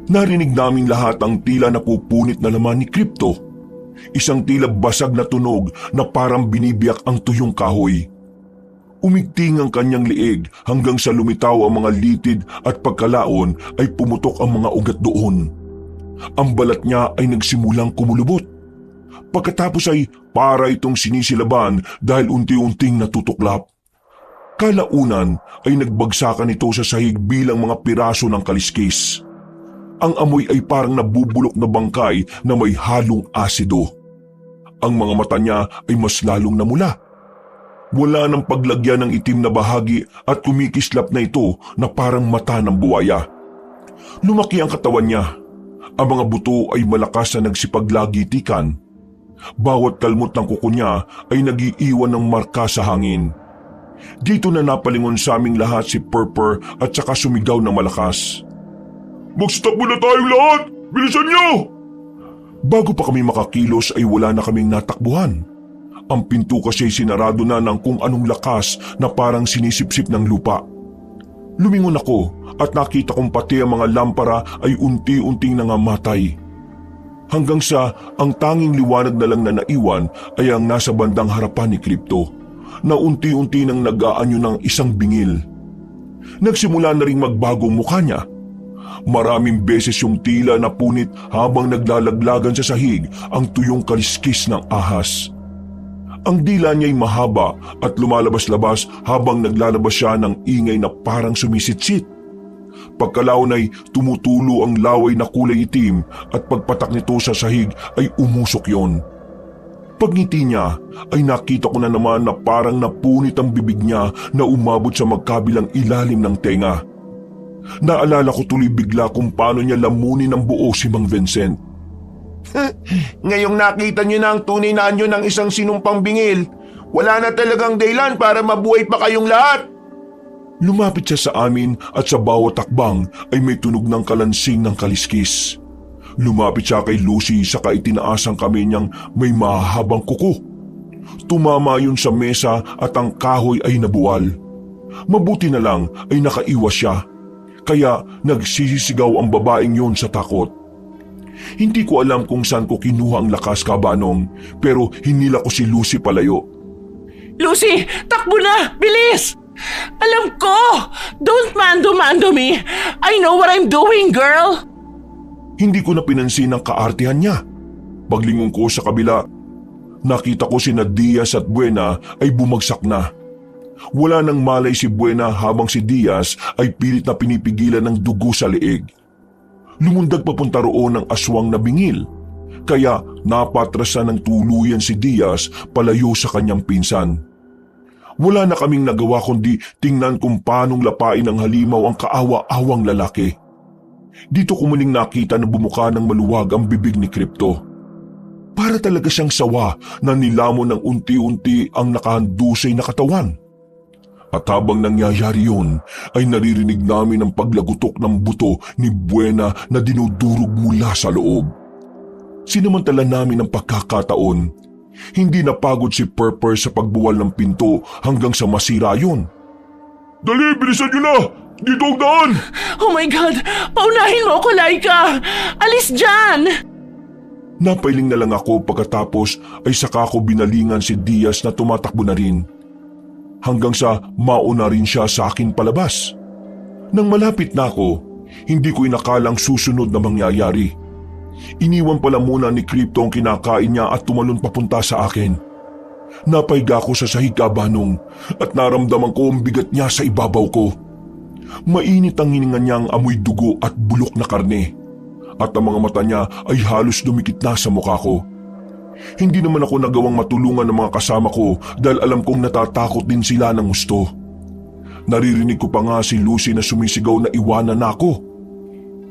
Narinig naming lahat ang tila napupunit na laman ni Crypto. Isang tila basag na tunog na parang binibiyak ang tuyong kahoy. Umigting ang kanyang leeg hanggang sa lumitaw ang mga litid at pagkalaon ay pumutok ang mga ugat doon. Ang balat niya ay nagsimulang kumulubot. Pagkatapos ay para itong sinisilaban dahil unti-unting natutuklap. Kalaunan ay nagbagsakan ito sa sahig bilang mga piraso ng kaliskis. Ang amoy ay parang nabubulok na bangkay na may halong asido. Ang mga mata niya ay mas lalong namula. Wala nang paglagyan ng itim na bahagi at kumikislap na ito na parang mata ng buwaya. Lumaki ang katawan niya. Ang mga buto ay malakas na nagsipaglagitikan. Bawat kalmot ng kuko niya ay nagiiwan ng marka sa hangin. Dito na napalingon sa aming lahat si Purper at saka sumigaw ng malakas. Magsitakbo na tayong lahat! Bilisan niyo! Bago pa kami makakilos ay wala na kaming natakbuhan. Ang pinto kasi sinarado na ng kung anong lakas na parang sinisipsip ng lupa. Lumingon ako at nakita kong pati ang mga lampara ay unti-unting nangamatay. Hanggang sa ang tanging liwanag na lang na naiwan ay ang nasa bandang harapan ni Crypto na unti-unti nang nag-aanyo ng isang bingil. Nagsimula na ring magbagong mukha niya. Maraming beses yung tila na punit habang naglalaglagan sa sahig ang tuyong kaliskis ng ahas. Ang dila niya'y mahaba at lumalabas-labas habang naglalabas siya ng ingay na parang sumisitsit. Pagkalaon ay tumutulo ang laway na kulay itim at pagpatak nito sa sahig ay umusok yon. Pagngiti niya ay nakita ko na naman na parang napunit ang bibig niya na umabot sa magkabilang ilalim ng tenga. Naalala ko tuloy bigla kung paano niya lamunin ang buo si Mang Vincent. Ngayong nakita niyo na ang tunay na anyo ng isang sinumpang bingil, wala na talagang dahilan para mabuhay pa kayong lahat. Lumapit siya sa amin at sa bawat takbang ay may tunog ng kalansing ng kaliskis. Lumapit siya kay Lucy saka itinaasang kami niyang may mahahabang kuko. Tumama yun sa mesa at ang kahoy ay nabuwal. Mabuti na lang ay nakaiwas siya. Kaya nagsisisigaw ang babaeng yon sa takot. Hindi ko alam kung saan ko kinuha ang lakas, Kabanong, pero hinila ko si Lucy palayo. Lucy, takbo na! Bilis! Alam ko! Don't mando me! I know what I'm doing, girl! Hindi ko na pinansin ang kaartihan niya. Paglingon ko sa kabila, nakita ko sina Diaz at Buena ay bumagsak na. Wala nang malay si Buena habang si Diaz ay pilit na pinipigilan ng dugo sa leeg. Lumundag papunta roon ang aswang na bingil, kaya napatrasan ng tuluyan si Diaz palayo sa kanyang pinsan. Wala na kaming nagawa kundi tingnan kung paanong lapain ng halimaw ang kaawa-awang lalaki. Dito ko muling nakita na bumuka ng maluwag ang bibig ni Crypto. Para talaga siyang sawa na nilamon ng unti-unti ang nakahandusay na katawan. At habang nangyayari yun, ay naririnig namin ang paglagutok ng buto ni Buena na dinudurog mula sa loob. Sinamantala namin ang pagkakataon. Hindi napagod si Purper sa pagbuwal ng pinto hanggang sa masira yun. Dali, bilisan niyo na! Dito ang daan! Oh my God! Paunahin mo ako, Laika! Alis dyan! Napailing na lang ako pagkatapos ay saka ko binalingan si Diaz na tumatakbo na rin. Hanggang sa mauna rin siya sa akin palabas. Nang malapit na ako, hindi ko inakalang susunod na mangyayari. Iniwan pala muna ni Crypto ang kinakain niya at tumalon papunta sa akin. Napahiga ko sa sahig, Kabanong, at naramdaman ko ang bigat niya sa ibabaw ko. Mainit ang hininga niyang amoy dugo at bulok na karne. At ang mga mata niya ay halos dumikit na sa mukha ko. Hindi naman ako nagawang matulungan ng mga kasama ko dahil alam kong natatakot din sila ng gusto. Naririnig ko pa nga si Lucy na sumisigaw na iwanan na ako.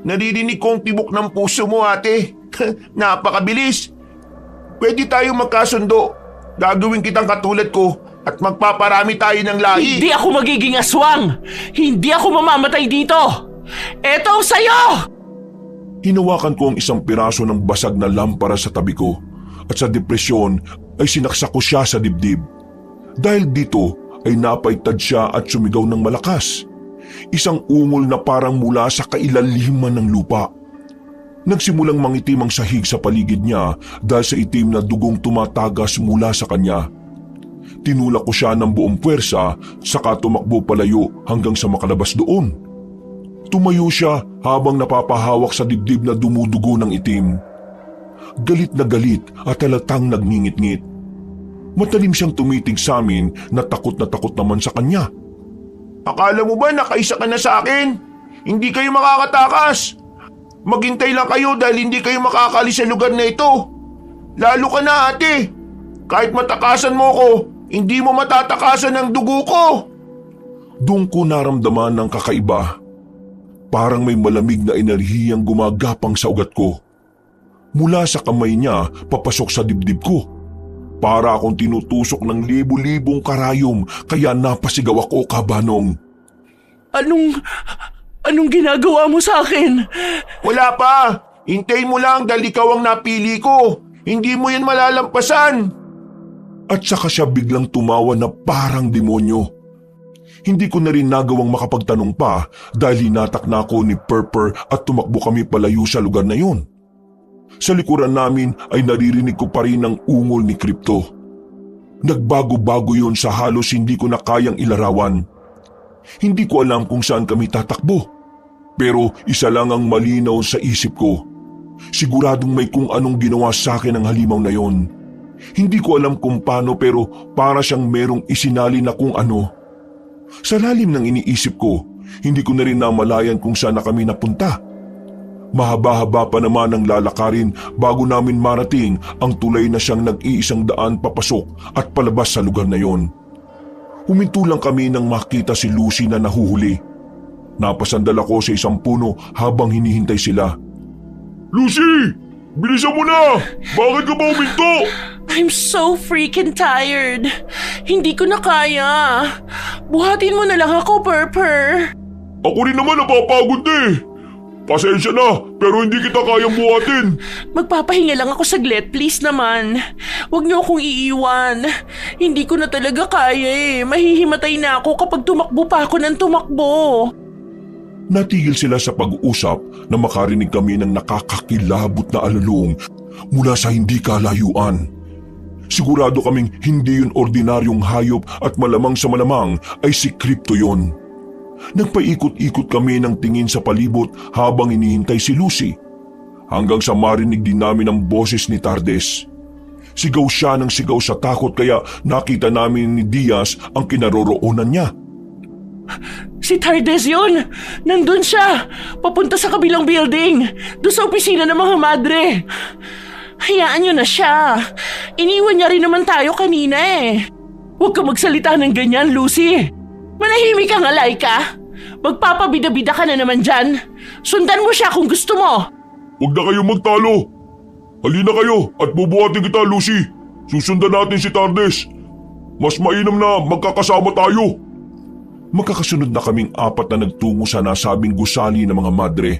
Naririnig ko ang tibok ng puso mo, ate. Napakabilis. Pwede tayo magkasundo. Gagawin kitang katulad ko at magpaparami tayo ng lahi. Hindi ako magiging aswang! Hindi ako mamamatay dito! Eto ang sayo! Hinawakan ko ang isang piraso ng basag na lampara sa tabi ko at sa depresyon ay sinaksak ko siya sa dibdib. Dahil dito ay napaitad siya at sumigaw ng malakas. Isang ungol na parang mula sa kailaliman ng lupa. Nagsimulang mangitim ang sahig sa paligid niya dahil sa itim na dugong tumatagas mula sa kanya. Tinulak ko siya ng buong puwersa saka tumakbo palayo hanggang sa makalabas doon. Tumayo siya habang napapahawak sa dibdib na dumudugo ng itim. Galit na galit at halatang nagngingit-ngit. Matalim siyang tumitig sa amin na takot naman sa kanya. Akala mo ba nakaisa ka na sa akin? Hindi kayo makakatakas. Maghintay lang kayo dahil hindi kayo makakalis sa lugar na ito. Lalo ka na, ate. Kahit matakasan mo ko, hindi mo matatakasan ang dugo ko. Doon ko naramdaman ng kakaiba. Parang may malamig na enerhiyang gumagapang sa ugat ko. Mula sa kamay niya papasok sa dibdib ko. Para akong tinutusok ng libu-libong karayom kaya napasigaw ako, Kabanong. Anong ginagawa mo sa akin? Wala pa! Hintayin mo lang dahil ikaw ang napili ko. Hindi mo yan malalampasan. At saka siya biglang tumawa na parang demonyo. Hindi ko na rin nagawang makapagtanong pa dahil hinatak na ako ni Purper at tumakbo kami palayo sa lugar na yun. Sa likuran namin ay naririnig ko pa rin ang ungol ni Crypto. Nagbago-bago yun sa halos hindi ko na kayang ilarawan. Hindi ko alam kung saan kami tatakbo. Pero isa lang ang malinaw sa isip ko. Siguradong may kung anong ginawa sa akin ang halimaw na yon. Hindi ko alam kung paano pero para siyang merong isinali na kung ano. Sa lalim ng iniisip ko, hindi ko na rin namalayan kung saan na kami napunta. Mahaba-haba pa naman ang lalakarin bago namin marating ang tulay na siyang nag-iisang daan papasok at palabas sa lugar na yon. Huminto lang kami nang makita si Lucy na nahuhuli. Napasandal ako sa isang puno habang hinihintay sila. Lucy! Bilisan mo na! Bakit ka ba huminto? I'm so freaking tired. Hindi ko na kaya. Buhatin mo na lang ako, Purper. Ako rin naman napapagod eh. Pasensya na, pero hindi kita kayang buhatin. Magpapahinga lang ako saglit, please naman. Huwag niyo akong iiwan. Hindi ko na talaga kaya eh. Mahihimatay na ako kapag tumakbo pa ako ng tumakbo. Natigil sila sa pag-uusap na makarinig kami ng nakakakilabot na alulong mula sa hindi kalayuan. Sigurado kaming hindi yun ordinaryong hayop at malamang sa malamang ay si Crypto yun. Nagpaikot-ikot kami ng tingin sa palibot habang inihintay si Lucy. Hanggang sa marinig din namin ang boses ni Tardes. Sigaw siya ng sigaw sa takot kaya nakita namin ni Diaz ang kinaroroonan niya. Si Tardes yun! Nandun siya! Papunta sa kabilang building! Doon sa opisina ng mga madre! Hayaan niyo na siya! Iniwan niya rin naman tayo kanina eh! Huwag ka magsalita ng ganyan, Lucy! Manahimik ka nga, Laika! Magpapabida-bida ka na naman dyan! Sundan mo siya kung gusto mo! Huwag na kayong magtalo. Halina kayo at bubuhatin kita, Lucy. Susundan natin si Tardes. Mas mainam na magkakasama tayo. Magkakasunod na kaming apat na nagtungo sa nasabing gusali ng mga madre.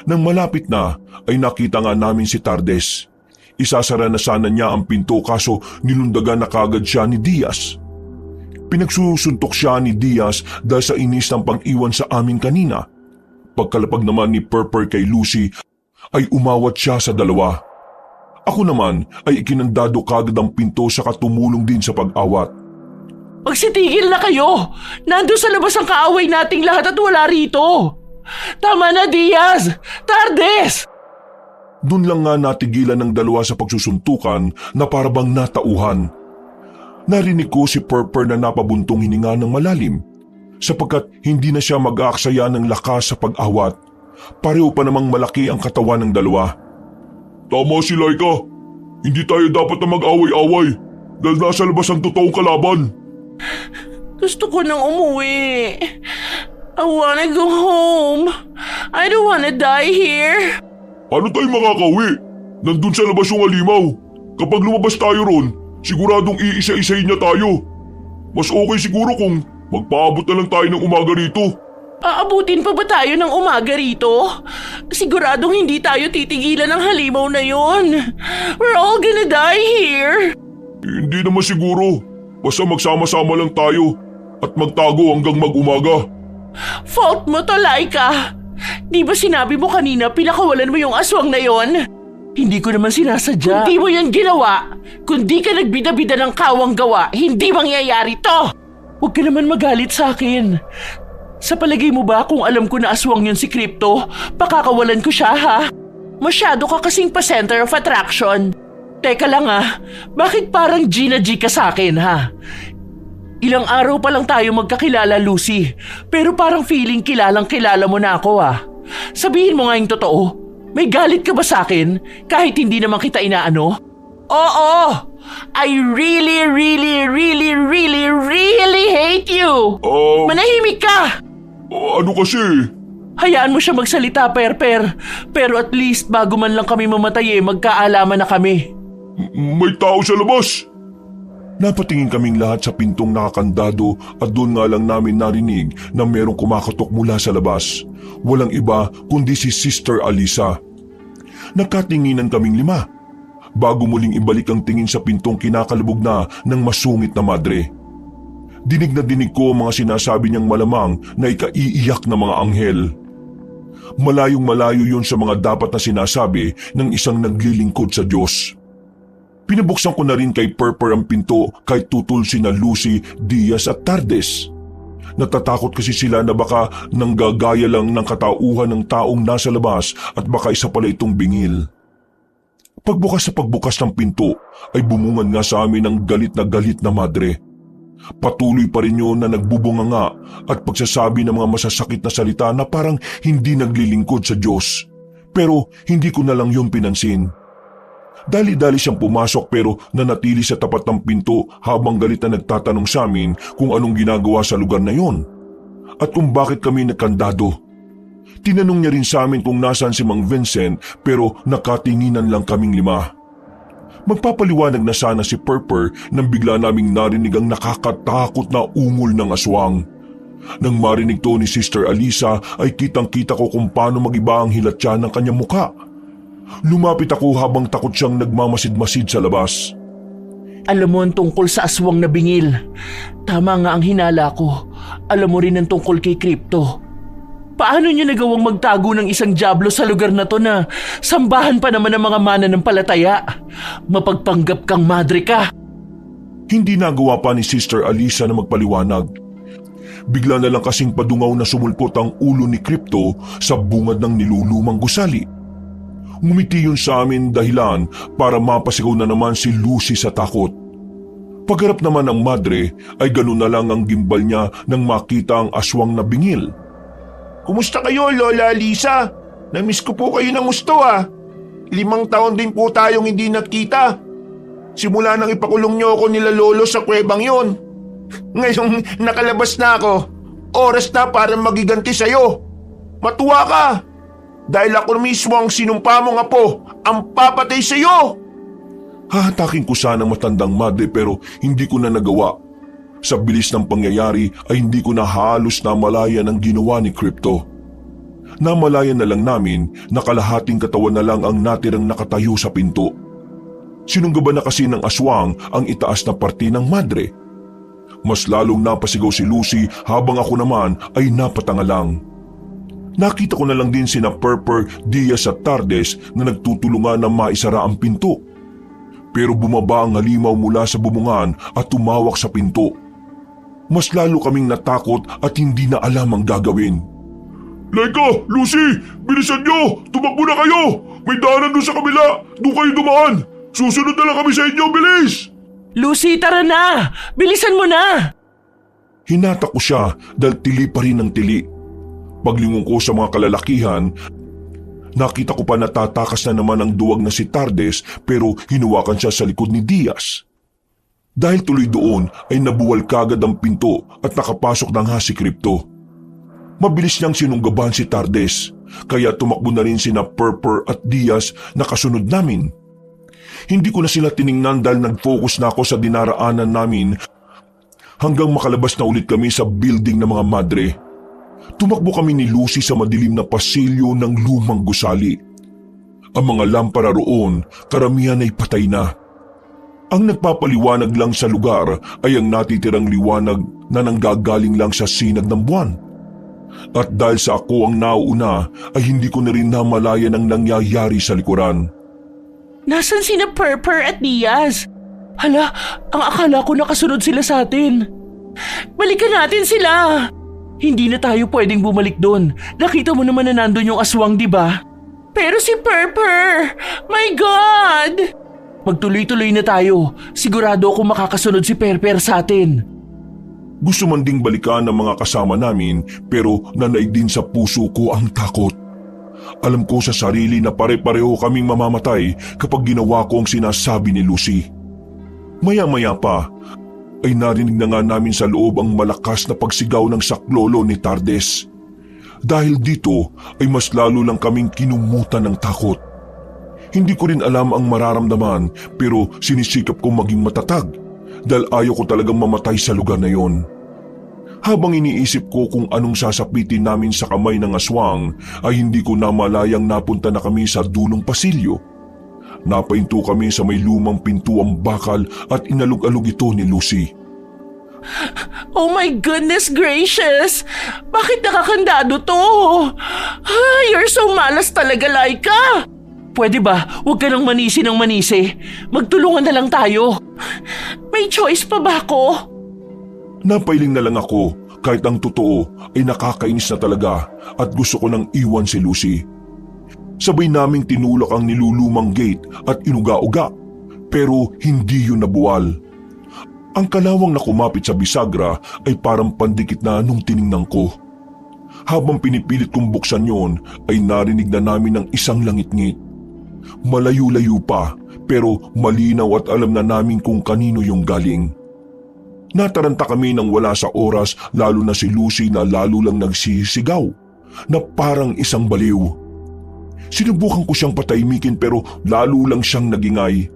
Nang malapit na ay nakita nga namin si Tardes. Isasara na sana niya ang pinto kaso nilundagan na kagad siya ni Diaz. Pinagsusuntok siya ni Diaz dahil sa inis ng pang-iwan sa amin kanina. Pagkalapag naman ni Purper kay Lucy ay umawat siya sa dalawa. Ako naman ay ikinandado kagad ang pinto sa tumulong din sa pag-awat. Magsitigil na kayo! Nandun sa labas ang kaaway nating lahat at wala rito! Tama na, Diaz! Tardes! Doon lang nga natigilan ng dalawa sa pagsusuntukan na parabang natauhan. Narinig ko si Purper na napabuntong hininga ng malalim sapagkat hindi na siya mag-aaksaya ng lakas sa pag-awat. Pareho pa namang malaki ang katawan ng dalawa. Tama si Laika. Hindi tayo dapat na mag-away-away dahil nasa labas ang totoong kalaban. Gusto ko nang umuwi. I wanna go home. I don't wanna die here. Paano tayo makakauwi? Nandun sa labas yung alimaw. Kapag lumabas tayo ron, siguradong iisa-isahin niya tayo. Mas okay siguro kung magpaabot na lang tayo ng umaga rito. Aabutin pa ba tayo ng umaga rito? Siguradong hindi tayo titigilan ng halimaw na yon. We're all gonna die here. Hindi naman siguro. Basta magsama-sama lang tayo at magtago hanggang mag-umaga. Fault mo to, Laika. Di ba sinabi mo kanina pinakawalan mo yung aswang na yon? Hindi ko naman sinasadya. Kung di mo yan ginawa, kung di ka nagbida-bida ng kawang gawa, hindi mangyayari to. Huwag ka naman magalit sa akin. Sa palagay mo ba kung alam ko na aswang yun si Crypto, pakakawalan ko siya ha? Masyado ka kasing pa-center of attraction. Teka lang bakit parang G na G ka sa akin ha? Ilang araw pa lang tayo magkakilala, Lucy. Pero parang feeling kilalang-kilala mo na ako Sabihin mo nga yung totoo. May galit ka ba sa akin kahit hindi naman kita inaano? Oo! I really, really, really, really, really hate you! Manahimik ka! Ano kasi? Hayaan mo siya magsalita, Perper. Pero at least bago man lang kami mamatay magkaalaman na kami. May tao sa labas. Napatingin kaming lahat sa pintong nakakandado at doon nga lang namin narinig na merong kumakatok mula sa labas. Walang iba kundi si Sister Alisa. Nagkatinginan kaming 5 bago muling ibalik ang tingin sa pintong kinakalubog na ng masungit na madre. Dinig na dinig ko ang mga sinasabi niyang malamang na ikaiiyak na mga anghel. Malayong malayo yun sa mga dapat na sinasabi ng isang naglilingkod sa Diyos. Pinabuksan ko na rin kay Purper ang pinto kahit tutol sina Lucy, Diaz at Tardes. Natatakot kasi sila na baka nanggagaya lang ng katauhan ng taong nasa labas at baka isa pala itong bingil. Pagbukas sa pagbukas ng pinto ay bumungad nga sa amin ang galit na madre. Patuloy pa rin yun na nagbubunganga at pagsasabi ng mga masasakit na salita na parang hindi naglilingkod sa Diyos. Pero hindi ko na lang yun pinansin. Dali-dali siyang pumasok pero nanatili sa tapat ng pinto habang galit na nagtatanong sa amin kung anong ginagawa sa lugar na yon at kung bakit kami nakandado. Tinanong niya rin sa amin kung nasaan si Mang Vincent pero nakatinginan lang kaming 5. Magpapaliwanag na sana si Purper nang bigla naming narinig ang nakakatakot na ungol ng aswang. Nang marinig to ni Sister Alisa ay kitang-kita ko kung paano magiba ang hilatya ng kanyang muka. Lumapit ako habang takot siyang nagmamasid-masid sa labas. Alam mo ang tungkol sa aswang na bingil. Tama nga ang hinala ko. Alam mo rin ang tungkol kay Crypto. Paano niyo nagawang magtago ng isang diablo sa lugar na to na sambahan pa naman ng mga mananampalataya? Mapagpanggap kang madre ka. Hindi nagawa pa ni Sister Alisa na magpaliwanag. Bigla na lang kasing padungaw na sumulpot ang ulo ni Crypto sa bungad ng nilulumang gusali. Ngumiti yun sa amin dahilan para mapasigaw na naman si Lucy sa takot. Pagharap naman ng madre ay ganun na lang ang gimbal niya nang makita ang aswang na bingil. Kumusta kayo, Lola Lisa? Namiss ko po kayo ng gusto 5 taon din po tayong hindi nagkita. Simula nang ipakulong niyo ako nila Lolo sa kuwebang yon. Ngayong nakalabas na ako, oras na para magiganti sa'yo. Matuwa ka! Dahil ako mismo ang sinumpa mong apo ang papatay sa iyo. Hahatakin ko sana ang matandang madre pero hindi ko na nagawa. Sa bilis ng pangyayari ay hindi ko na halos namalayan ang ginawa ni Crypto. Namalayan na lang namin na kalahating katawan na lang ang natirang nakatayo sa pinto. Sinunggaban na kasi ng aswang ang itaas na parte ng madre. Mas lalong napasigaw si Lucy habang ako naman ay napatanga lang. Nakita ko na lang din sina Purper, Diaz at Tardes na nagtutulungan na maisara ang pinto. Pero bumaba ang halimaw mula sa bubungan at tumawak sa pinto. Mas lalo kaming natakot at hindi na alam ang gagawin. Laika, Lucy! Bilisan nyo! Tumakbo na kayo! May daanan doon sa kabila! Doon kayo dumaan! Susunod na lang kami sa inyo, bilis! Lucy, tara na! Bilisan mo na! Hinatak ko siya dahil tili pa rin ang tili. Paglingon ko sa mga kalalakihan, nakita ko pa na tatakas na naman ang duwag na si Tardes pero hinuwakan siya sa likod ni Diaz. Dahil tuloy doon ay nabuwal kagad ang pinto at nakapasok na nga si Crypto. Mabilis niyang sinunggaban si Tardes kaya tumakbo na rin sina Purper at Diaz na kasunod namin. Hindi ko na sila tiningnan dahil nag-focus na ako sa dinaraanan namin hanggang makalabas na ulit kami sa building ng mga madre. Tumakbo kami ni Lucy sa madilim na pasilyo ng lumang gusali. Ang mga lampara roon, karamihan ay patay na. Ang nagpapaliwanag lang sa lugar ay ang natitirang liwanag na nanggagaling lang sa sinag ng buwan. At dahil sa ako ang nauuna ay hindi ko na rin namalayan ang nangyayari sa likuran. Nasaan sina Purper at Diaz? Hala, ang akala ko nakasunod sila sa atin. Balikan natin sila! Hindi na tayo pwedeng bumalik doon. Nakita mo naman na nandun yung aswang, di ba? Pero si Purper! My God! Magtuloy-tuloy na tayo. Sigurado akong makakasunod si Purper sa atin. Gusto man ding balikan ng mga kasama namin pero nanaig din sa puso ko ang takot. Alam ko sa sarili na pare-pareho kaming mamamatay kapag ginawa ko ang sinasabi ni Lucy. Maya-maya pa ay narinig na nga namin sa loob ang malakas na pagsigaw ng saklolo ni Tardes. Dahil dito ay mas lalo lang kaming kinumutan ng takot. Hindi ko rin alam ang mararamdaman pero sinisikap kong maging matatag dahil ayaw ko talagang mamatay sa lugar na yon. Habang iniisip ko kung anong sasapitin namin sa kamay ng aswang ay hindi ko namalayang napunta na kami sa dulong pasilyo. Napahinto kami sa may lumang pintuang bakal at inalog-alog ito ni Lucy. Oh my goodness gracious! Bakit nakakandado to? You're so malas talaga, Laika! Pwede ba, huwag ka nang manisi ng manisi? Magtulungan na lang tayo. May choice pa ba ako? Napailing na lang ako kahit ang totoo ay nakakainis na talaga at gusto ko nang iwan si Lucy. Sabay naming tinulak ang nilulumang gate at inuga-uga pero hindi yun nabuwal. Ang kalawang na kumapit sa bisagra ay parang pandikit na nung tiningnan ko. Habang pinipilit kong buksan yon ay narinig na namin ng isang langit-ngit. Malayo-layo pa pero malinaw at alam na namin kung kanino yung galing. Nataranta kami nang wala sa oras lalo na si Lucy na lalo lang nagsisigaw na parang isang baliw. Sinubukan ko siyang patahimikin pero lalo lang siyang nagingay.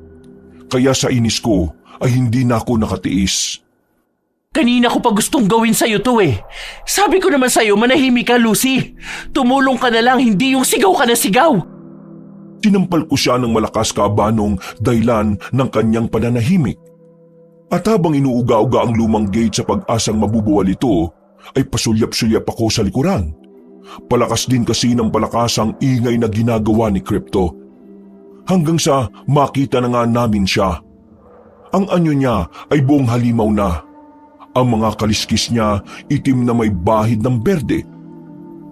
Kaya sa inis ko ay hindi na ako nakatiis. Kanina ko pa gustong gawin sa'yo to eh. Sabi ko naman sa'yo, manahimik ka, Lucy. Tumulong ka na lang, hindi yung sigaw ka na sigaw. Sinampal ko siya ng malakas kabanong dahilan ng kanyang pananahimik. At habang inuuga-uga ang lumang gate sa pag-asang mabubuwal ito, ay pasulyap-sulyap ako sa likuran. Palakas din kasi ng palakas ang ingay na ginagawa ni Crypto. Hanggang sa makita na nga namin siya. Ang anyo niya ay buong halimaw na. Ang mga kaliskis niya itim na may bahid ng berde.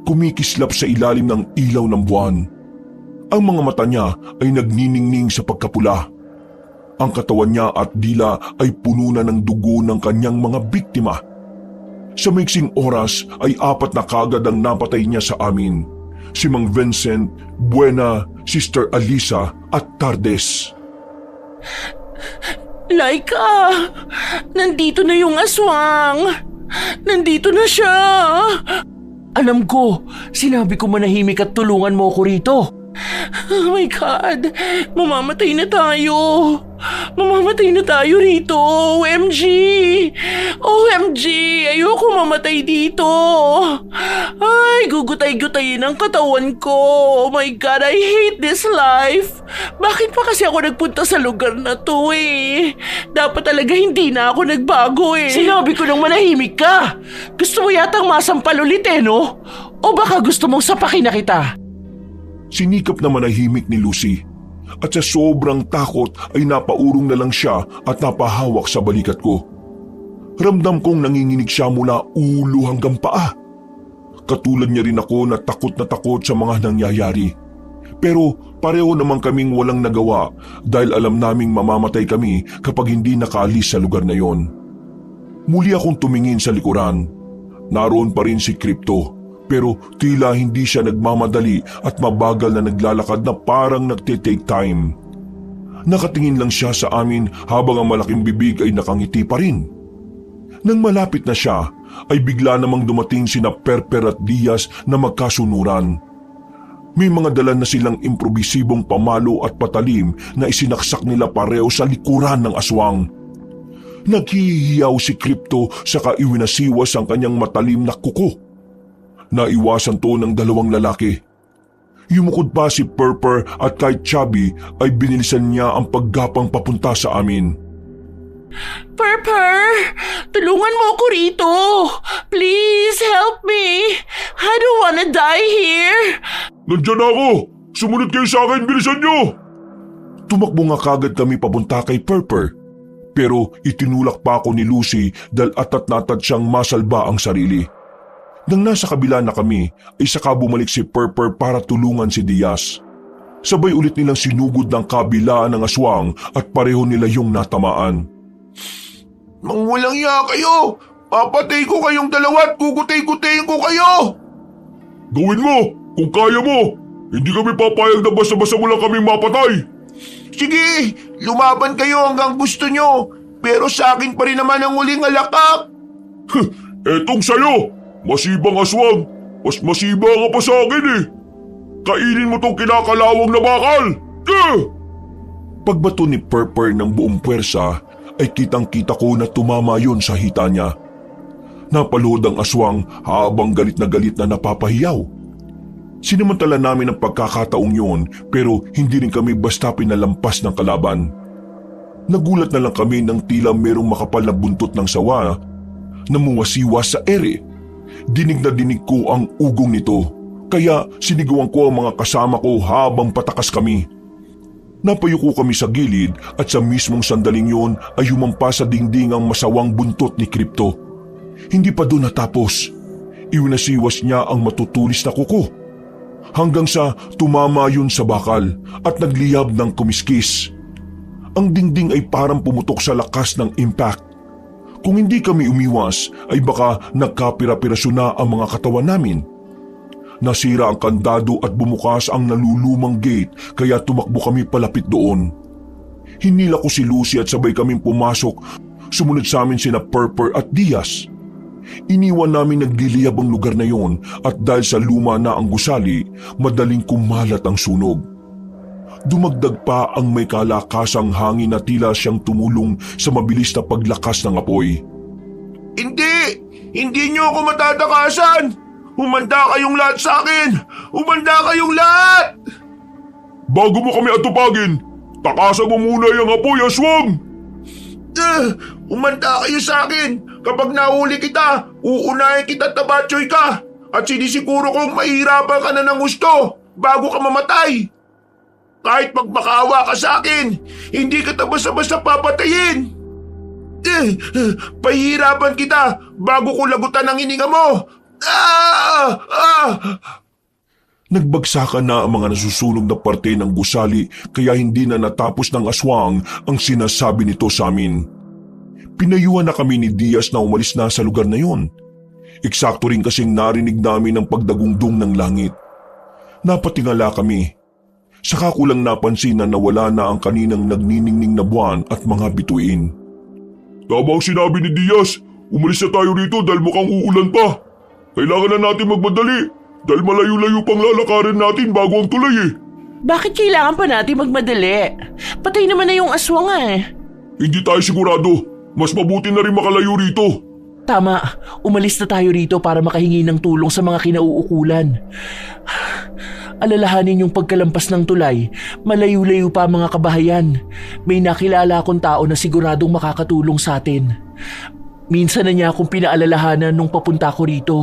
Kumikislap sa ilalim ng ilaw ng buwan. Ang mga mata niya ay nagniningning sa pagkapula. Ang katawan niya at dila ay puno na ng dugo ng kanyang mga biktima. Sa maiksing oras ay 4 na kagad ang napatay niya sa amin. Si Mang Vincent, Buena, Sister Alisa at Tardes. Laika! Nandito na yung aswang! Nandito na siya! Alam ko, sinabi ko manahimik at tulungan mo ako rito. Oh my God! Mamamatay na tayo! Mamamatay na tayo rito! OMG! OMG! Ayoko mamatay dito! Ay, gugutay-gutayin ang katawan ko! Oh my God! I hate this life! Bakit pa kasi ako nagpunta sa lugar na to eh? Dapat talaga hindi na ako nagbago eh! Sinabi ko nang manahimik ka! Gusto mo yatang masampal ulit eh, no? O baka gusto mong sapakin na kita? Sinikap na manahimik ni Lucy at sa sobrang takot ay napaurong na lang siya at napahawak sa balikat ko. Ramdam kong nanginginig siya mula ulo hanggang paa. Katulad niya rin ako na takot sa mga nangyayari. Pero pareho naman kaming walang nagawa dahil alam naming mamamatay kami kapag hindi nakaalis sa lugar na yon. Muli akong tumingin sa likuran. Naroon pa rin si Crypto. Pero tila hindi siya nagmamadali at mabagal na naglalakad na parang nagte-take time. Nakatingin lang siya sa amin habang ang malaking bibig ay nakangiti pa rin. Nang malapit na siya, ay bigla namang dumating sina Perper at Diaz na magkasunuran. May mga dala na silang improbisibong pamalo at patalim na isinaksak nila pareho sa likuran ng aswang. Naghihiyaw si Crypto saka iwinasiwas ang kanyang matalim na kuko. Naiwasan to ng 2 lalaki. Yumukod pa si Perper at kahit Chubby ay binilisan niya ang paggapang papunta sa amin. Perper! Tulungan mo ako rito! Please help me! I don't wanna die here! Nandiyan ako! Sumunod kayo sa akin, bilisan niyo! Tumakbo nga kagad kami papunta kay Perper. Pero itinulak pa ako ni Lucy dahil atat na atat siyang masalba ang sarili. Nang nasa kabila na kami, ay saka bumalik si Perper para tulungan si Diaz. Sabay ulit nilang sinugod ng kabilaan ng aswang at pareho nila yung natamaan. Mangwalang iya kayo! Papatay ko kayong dalawa at gugutay-gutayin ko kayo! Gawin mo! Kung kaya mo! Hindi kami papayag na basta-basta mo lang kaming mapatay! Sige, lumaban kayo hanggang gusto nyo, pero sa akin pa rin naman ang huling alakap! Etong sayo! Masibang aswang! Mas masiba ka pa sa akin eh! Kainin mo tong kinakalawang na bakal! Pagbato ni Perper ng buong puwersa ay kitang-kita ko na tumama yon sa hita niya. Napaluhod ang aswang habang galit na napapahiyaw. Sinamantala namin ang pagkakataong yun pero hindi rin kami basta pinalampas ng kalaban. Nagulat na lang kami nang tila merong makapal na buntot ng sawa na muwasiwa sa ere. Dinig na dinig ko ang ugong nito, kaya sinigawan ko ang mga kasama ko habang patakas kami. Napayuko kami sa gilid at sa mismong sandaling yun ay humampas sa dingding ang masawang buntot ni Crypto. Hindi pa doon natapos. Iwinasiwas niya ang matutulis na kuko. Hanggang sa tumama yun sa bakal at nagliyab ng kumiskis. Ang dingding ay parang pumutok sa lakas ng impact. Kung hindi kami umiwas ay baka nagkapira-pirasyo na ang mga katawan namin. Nasira ang kandado at bumukas ang nalulumang gate kaya tumakbo kami palapit doon. Hinila ko si Lucy at sabay kaming pumasok. Sumunod sa amin sina Purper at Diaz. Iniwan namin nagliliyab ang lugar na yon at dahil sa luma na ang gusali, madaling kumalat ang sunog. Dumagdag pa ang may kalakasang hangin na tila siyang tumulong sa mabilis na paglakas ng apoy. Hindi! Hindi niyo ako matatakasan! Humanda kayong lahat sa akin! Humanda kayong lahat! Bago mo kami atupagin, takasan mo muna yung apoy, aswang! Umanda kayo sa akin! Kapag nahuli kita, uunahin kita tabatsoy ka! At sinisiguro kong mahirapan ka na ng gusto bago ka mamatay! Kahit magmakaawa ka sa akin, hindi kita basta-basta papatayin! Pahihirapan kita bago ko lagutan ang hininga mo! Nagbagsakan na ang mga nasusunog na parte ng gusali kaya hindi na natapos ng aswang ang sinasabi nito sa amin. Pinayuhan na kami ni Diaz na umalis na sa lugar na yon. Eksakto rin kasing narinig namin ang pagdagungdong ng langit. Napatingala kami. Saka ko lang napansin na nawala na ang kaninang nagniningning na buwan at mga bituin. Tama ang sinabi ni Diaz, umalis na tayo rito dahil mukhang uulan pa. Kailangan na natin magmadali dahil malayo-layo pang lalakarin natin bago ang tulay eh. Bakit kailangan pa natin magmadali? Patay naman na yung aswang Hindi tayo sigurado, mas mabuti na rin makalayo rito. Tama, umalis na tayo rito para makahingi ng tulong sa mga kinauukulan. Alalahanin yung pagkalampas ng tulay, malayo-layo pa ang mga kabahayan. May nakilala akong tao na siguradong makakatulong sa atin. Minsan na niya akong pinaalalahanan nung papunta ko rito.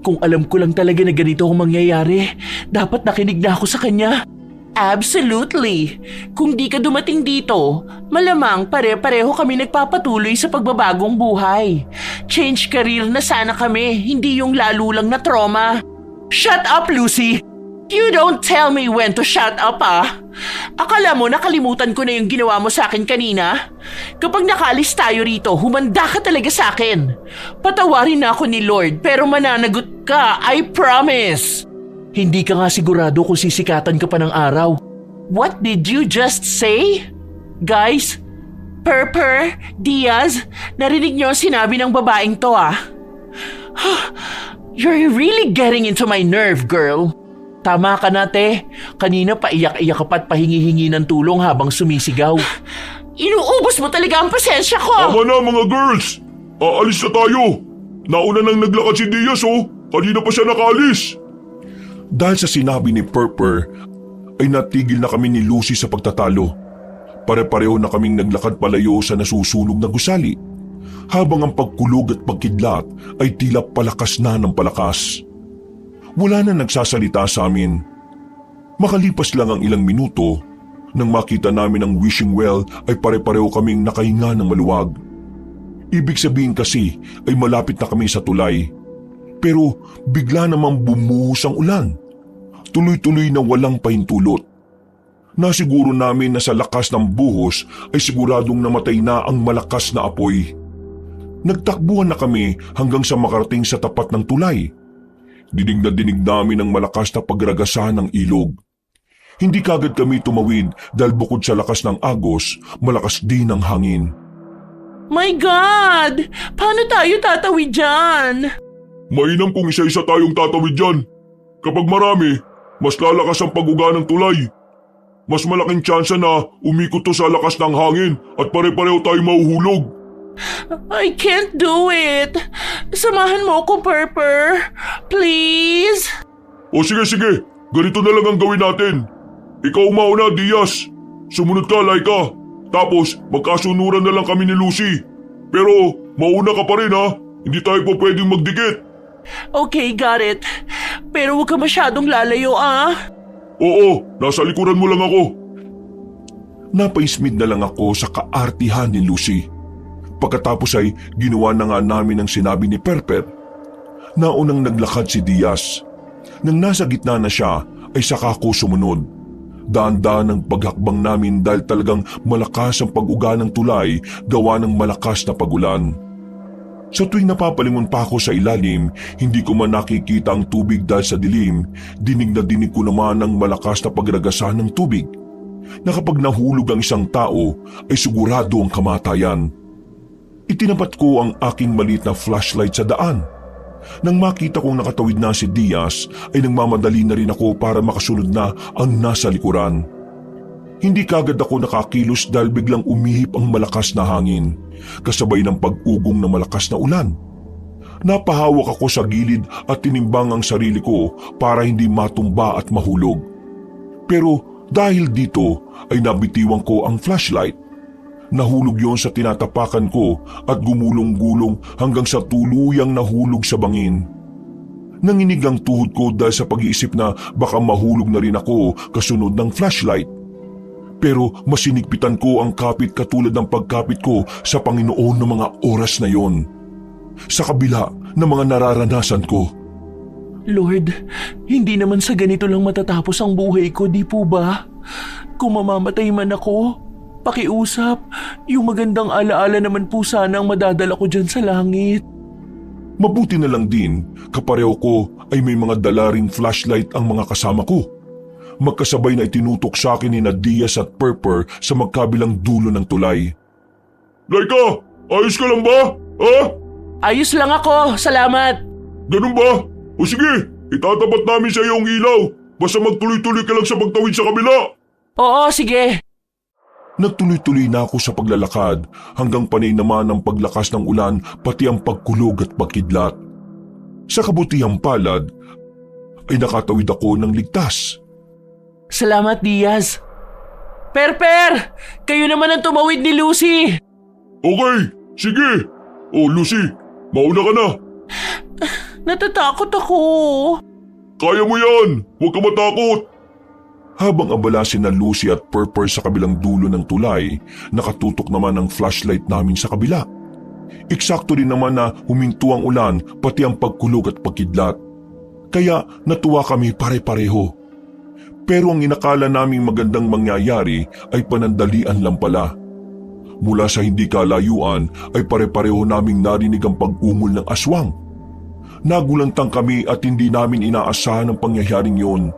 Kung alam ko lang talaga na ganito ang mangyayari, dapat nakinig na ako sa kanya. Absolutely! Kung di ka dumating dito, malamang pare-pareho kami nagpapatuloy sa pagbabagong buhay. Change career na sana kami, hindi yung lalo lang na trauma. Shut up, Lucy! You don't tell me when to shut up, Akala mo nakalimutan ko na yung ginawa mo sa akin kanina? Kapag nakaalis tayo rito, humanda ka talaga sa akin. Patawarin na ako ni Lord pero mananagot ka, I promise! Hindi ka nga sigurado kung sisikatan ka pa ng araw. What did you just say? Guys, Purper, Diaz, narinig niyo ang sinabi ng babaeng to, You're really getting into my nerve, girl. Tama ka na, te. Kanina paiyak-iyak ka pa't pahingi-hingi ng tulong habang sumisigaw. Inuubos mo talaga ang pasensya ko. Tama na mga girls, aalis na tayo. Nauna nang naglakad si Diaz kanina pa siya nakaalis. Dahil sa sinabi ni Purper, ay natigil na kami ni Lucy sa pagtatalo. Pare-pareho na kaming naglakad palayo sa nasusunog na gusali, habang ang pagkulog at pagkidlat ay tila palakas na ng palakas. Wala na nagsasalita sa amin. Makalipas lang ang ilang minuto, nang makita namin ang wishing well ay pare-pareho kaming nakahinga ng maluwag. Ibig sabihin kasi ay malapit na kami sa tulay. Pero bigla namang bumuhos ang ulan. Tuloy-tuloy na walang pahintulot. Nasiguro namin na sa lakas ng buhos ay siguradong namatay na ang malakas na apoy. Nagtakbuhan na kami hanggang sa makarating sa tapat ng tulay. Dinig na dinig namin ang malakas na pagragasahan ng ilog. Hindi kagad kami tumawid dahil bukod sa lakas ng agos, malakas din ang hangin. My God! Paano tayo tatawid dyan? Mainam kung isa-isa tayong tatawid dyan. Kapag marami, mas lalakas ang pag-uga ng tulay. mas malaking tsansa na umikot to sa lakas ng hangin at pare-pareho tayo mahuhulog. I can't do it. Samahan mo ako, Purper. Please? O sige, ganito na lang ang gawin natin. Ikaw mauna, Diaz. Sumunod ka, Laika. Tapos magkasunuran na lang kami ni Lucy. Pero mauna ka pa rin ha. Hindi tayo pa pwedeng magdikit. Okay, got it. Pero huwag ka masyadong lalayo, ah. Oo, nasa likuran mo lang ako. Napaismid na lang ako sa kaartihan ni Lucy. Pagkatapos ay ginawa na nga namin ang sinabi ni Perper. Naunang naglakad si Diaz. Nang nasa gitna na siya ay saka ko sumunod. Daan-daan ang paghakbang namin dahil talagang malakas ang pag-uga ng tulay gawa ng malakas na pagulan. Sa tuwing napapalingon pa ako sa ilalim, hindi ko man nakikita ang tubig dahil sa dilim, dinig na dinig ko naman ang malakas na pagragasan ng tubig. Na kapag nahulog ang isang tao ay sigurado ang kamatayan. Itinapat ko ang aking maliit na flashlight sa daan. Nang makita kong nakatawid na si Diaz ay nagmamadali na rin ako para makasunod na ang nasa likuran. Hindi kagad ako nakakilos dahil biglang umihip ang malakas na hangin, kasabay ng pag-ugong na malakas na ulan. Napahawak ako sa gilid at tinimbang ang sarili ko para hindi matumba at mahulog. Pero dahil dito ay nabitiwan ko ang flashlight. Nahulog yon sa tinatapakan ko at gumulong-gulong hanggang sa tuluyang nahulog sa bangin. Nanginig ang tuhod ko dahil sa pag-iisip na baka mahulog na rin ako kasunod ng flashlight. Pero masinigpitan ko ang kapit katulad ng pagkapit ko sa Panginoon ng mga oras na yon. Sa kabila ng mga nararanasan ko. Lord, hindi naman sa ganito lang matatapos ang buhay ko, di po ba? Kung mamamatay man ako, pakiusap, yung magandang alaala naman po sana ang madadala ko dyan sa langit. Mabuti na lang din, kapareho ko ay may mga dala ring flashlight ang mga kasama ko. Magkasabay na itinutok sa akin ni Diaz at Purper sa magkabilang dulo ng tulay. Laika, ayos ka lang ba? Ha? Ayos lang ako, salamat. Ganun ba? O sige, itatapat namin sa iyo ang ilaw. Basta magtuloy-tuloy ka lang sa pagtawid sa kabila. Oo, sige. Nagtuloy-tuloy na ako sa paglalakad hanggang panay naman ang paglakas ng ulan pati ang pagkulog at pagkidlat. Sa kabutihang palad ay nakatawid ako ng ligtas. Salamat, Diaz. Perper! Kayo naman ang tumawid ni Lucy. Okay, sige. O Lucy, mauna ka na. Natatakot ako. Kaya mo yan, huwag ka matakot. Habang abala sina Lucy at Purper sa kabilang dulo ng tulay, nakatutok naman ang flashlight namin sa kabila. Eksakto rin naman na huminto ang ulan pati ang pagkulog at pagkidlat. Kaya natuwa kami pare-pareho. Pero ang inakala naming magandang mangyayari ay panandalian lang pala. Mula sa hindi kalayuan ay pare-pareho naming narinig ang pag-ungol ng aswang. Nagulantang kami at hindi namin inaasahan ang pangyayaring yon.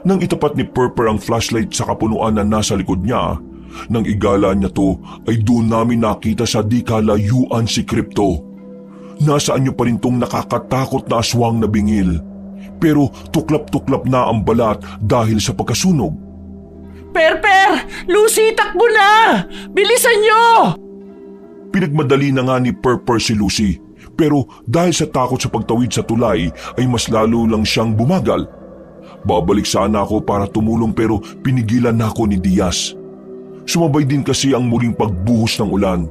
Nang itapat ni Purper ang flashlight sa kapunuan na nasa likod niya, nang igala niya to ay doon namin nakita sa di kalayuan si Crypto. Nasaan niyo pa rin tong nakakatakot na aswang na bingil. Pero tuklap-tuklap na ang balat dahil sa pagkasunog. Perper! Lucy, takbo na! Bilisan niyo! Pinagmadali na nga ni Purper si Lucy. Pero dahil sa takot sa pagtawid sa tulay ay mas lalo lang siyang bumagal. Babalik sana ako para tumulong pero pinigilan na ako ni Diaz. Sumabay din kasi ang muling pagbuhos ng ulan.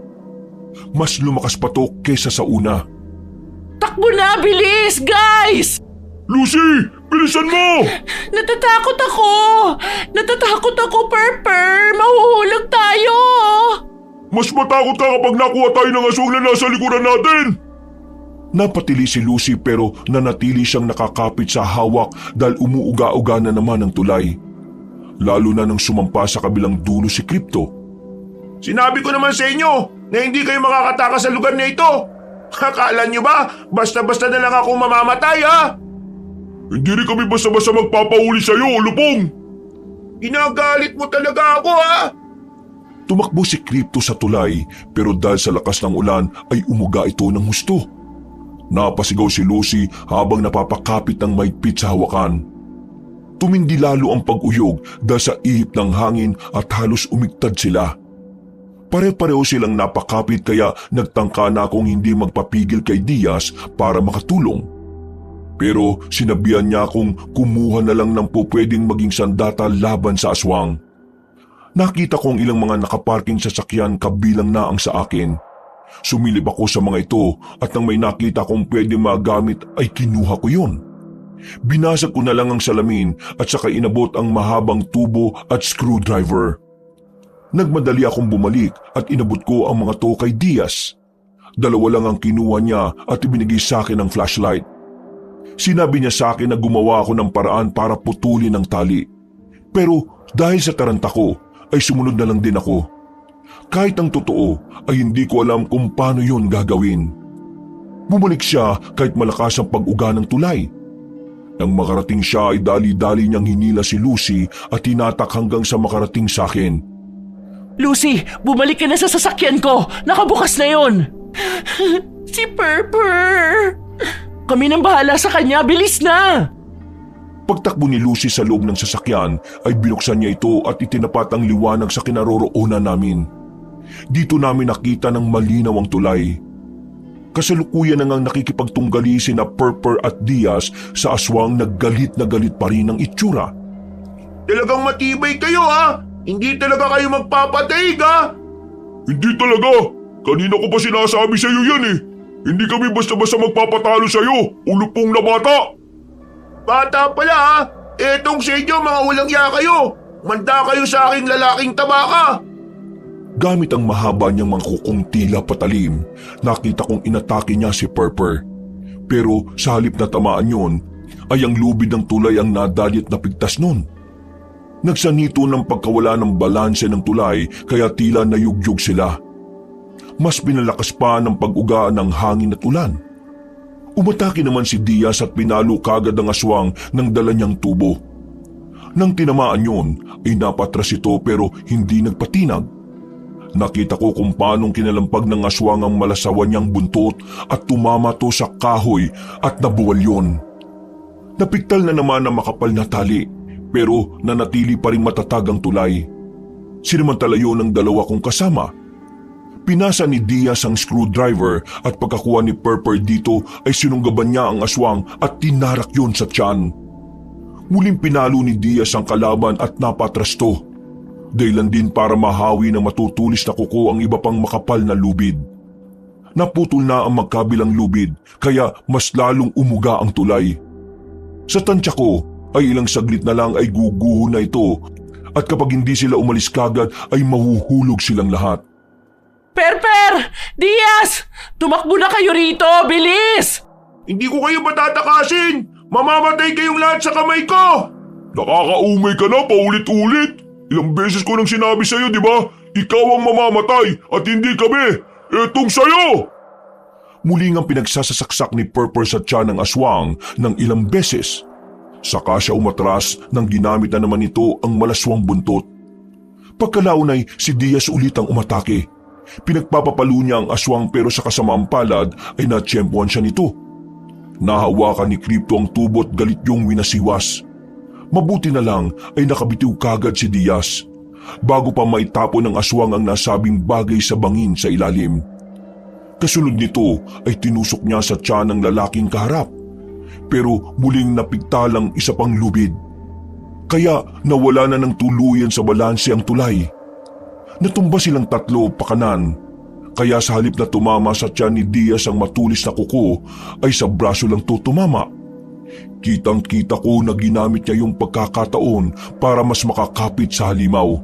Mas lumakas pa to kesa sa una. Takbo na! Bilis! Guys! Lucy, bilisan mo! Natatakot ako! Natatakot ako, Purper! Mahuhulog tayo! Mas matakot ka kapag nakuha tayo ng aswang na nasa likuran natin! Napatili si Lucy pero nanatili siyang nakakapit sa hawak dahil umuuga-uga na naman ang tulay. Lalo na nang sumampa sa kabilang dulo si Crypto. Sinabi ko naman sa inyo na hindi kayo makakatakas sa lugar na ito. Akala nyo ba basta-basta na lang ako mamamatay ha? Hindi rin kami basta-basta magpapahuli sa'yo, Lupong! Ginagalit mo talaga ako ha? Tumakbo si Crypto sa tulay pero dahil sa lakas ng ulan ay umuga ito ng husto. Napasigaw si Lucy habang napapakapit ng mahigpit sa hawakan. Tumindi lalo ang pag-uyog dahil sa ihip ng hangin at halos umigtad sila. Pare-pareho silang napakapit kaya nagtangka na akong hindi magpapigil kay Diaz para makatulong. Pero sinabihan niya akong kumuha na lang ng pupwedeng maging sandata laban sa aswang. Nakita kong ilang mga nakaparking sasakyan kabilang na ang sa akin. Sumilip ako sa mga ito at nang may nakita kong pwede magamit ay kinuha ko yun. Binasag ko na lang ang salamin at saka inabot ang mahabang tubo at screwdriver. Nagmadali akong bumalik at inabot ko ang mga to kay Diaz. Dalawa lang ang kinuha niya at ibinigay sa akin ang flashlight. Sinabi niya sa akin na gumawa ako ng paraan para putulin ang tali. Pero dahil sa taranta ko ay sumunod na lang din ako. Kahit ang totoo ay hindi ko alam kung paano yun gagawin. Bumalik siya kahit malakas ang pag-uga ng tulay. Nang makarating siya ay dali-dali niyang hinila si Lucy at tinatak hanggang sa makarating sa akin. Lucy, bumalik ka na sa sasakyan ko! Nakabukas na yon! Si Purpur! Kami nang bahala sa kanya, bilis na! Pagtakbo ni Lucy sa loob ng sasakyan ay binuksan niya ito at itinapat ang liwanag sa kinaroroonan namin. Dito namin nakita ng malinaw ang tulay. Kasalukuyan na ngang nakikipagtunggali sina Purpur at Diaz sa aswang na galit pa rin ang itsura. Talagang matibay kayo ha? Hindi talaga kayo magpapataig ha? Hindi talaga. Kanina ko pa sinasabi sa iyo yan eh. Hindi kami basta-basta magpapatalo sa iyo, ulupong na bata. Bata pala ha? Etong sa inyo mga walang ya kayo. Manda kayo sa aking lalaking tabaka. Gamit ang mahaba niyang mga kukong tila patalim, nakita kong inatake niya si Purpur. Pero sa halip na tamaan yun, ay ang lubid ng tulay ang nadali at napigtas nun. Nagsanito ng pagkawala ng balanse ng tulay kaya tila nayugyug sila. Mas pinalakas pa ng pag-uga ng hangin at ulan. Umatake naman si Diaz at pinalo kagad ang aswang ng dala niyang tubo. Nang tinamaan yun ay napatras ito pero hindi nagpatinag. Nakita ko kung paanong kinalampag ng aswang ang malasawan niyang buntot at tumama to sa kahoy at nabuwal yun. Napiktal na naman ang makapal na tali pero nanatili pa rin matatag ang tulay. Sinamantala yun ng dalawa kong kasama. Pinasa ni Diaz ang screwdriver at pagkakuha ni Purpur dito ay sinunggaban niya ang aswang at tinarak yun sa tiyan. Muling pinalo ni Diaz ang kalaban at napatras to. Dahilan din para mahawi ng matutulis na kuko ang iba pang makapal na lubid. Naputol na ang magkabilang lubid kaya mas lalong umuga ang tulay. Sa tansya ko ay ilang saglit na lang ay guguho na ito at kapag hindi sila umalis kagad ay mahuhulog silang lahat. Purpur! Diaz! Tumakbo na kayo rito! Bilis! Hindi ko kayo matatakasin. Mamamatay kayong lahat sa kamay ko. Nakakaumay ka na paulit-ulit. Ilang beses ko nang sinabi sa'yo, di ba? Ikaw ang mamamatay at hindi kami. Etong sa'yo! Muli ang pinagsasasaksak ni Purpur sa tiyan ng aswang ng ilang beses. Saka siya umatras nang ginamit na naman ito ang malaswang buntot. Pagkalaon ay si Diaz ulit ang umatake. Pinagpapapalo niya ang aswang pero sa kasamaang palad ay natsyempohan siya nito. Nahawakan ni Crypto ang tubo at galit yung winasiwas. Mabuti na lang ay nakabitiw kagad si Diaz bago pa maitapon ng aswang ang nasabing bagay sa bangin sa ilalim. Kasunod nito ay tinusok niya sa tiyan ng lalaking kaharap pero muling napigtalang isa pang lubid. Kaya nawala na ng tuluyan sa balanse ang tulay. Natumba silang tatlo pakanan kaya sa halip na tumama sa tiyan ni Diaz ang matulis na kuko ay sa braso lang to tumama. Kitang-kita ko na ginamit niya yung pagkakataon para mas makakapit sa halimaw.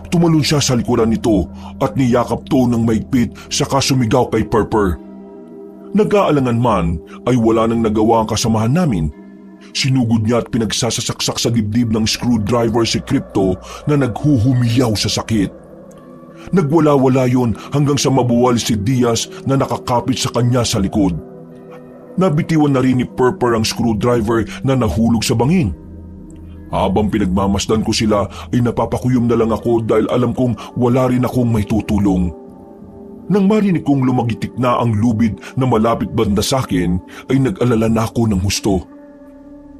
Tumalon siya sa likuran nito at niyakap to ng maigpit saka sumigaw kay Purpur. Nag-aalangan man ay wala nang nagawa ang kasamahan namin. Sinugod niya at pinagsasasaksak sa dibdib ng screwdriver si Crypto na naghuhumiyaw sa sakit. Nagwala-wala yun hanggang sa mabuwal si Diaz na nakakapit sa kanya sa likod. Nabitiwan na rin ni Purpur ang screwdriver na nahulog sa bangin. Habang pinagmamasdan ko sila ay napapakuyom na lang ako dahil alam kong wala rin akong may tutulong. Nang marinig kong lumagitik na ang lubid na malapit banda sa akin ay nag-alala na ako ng husto.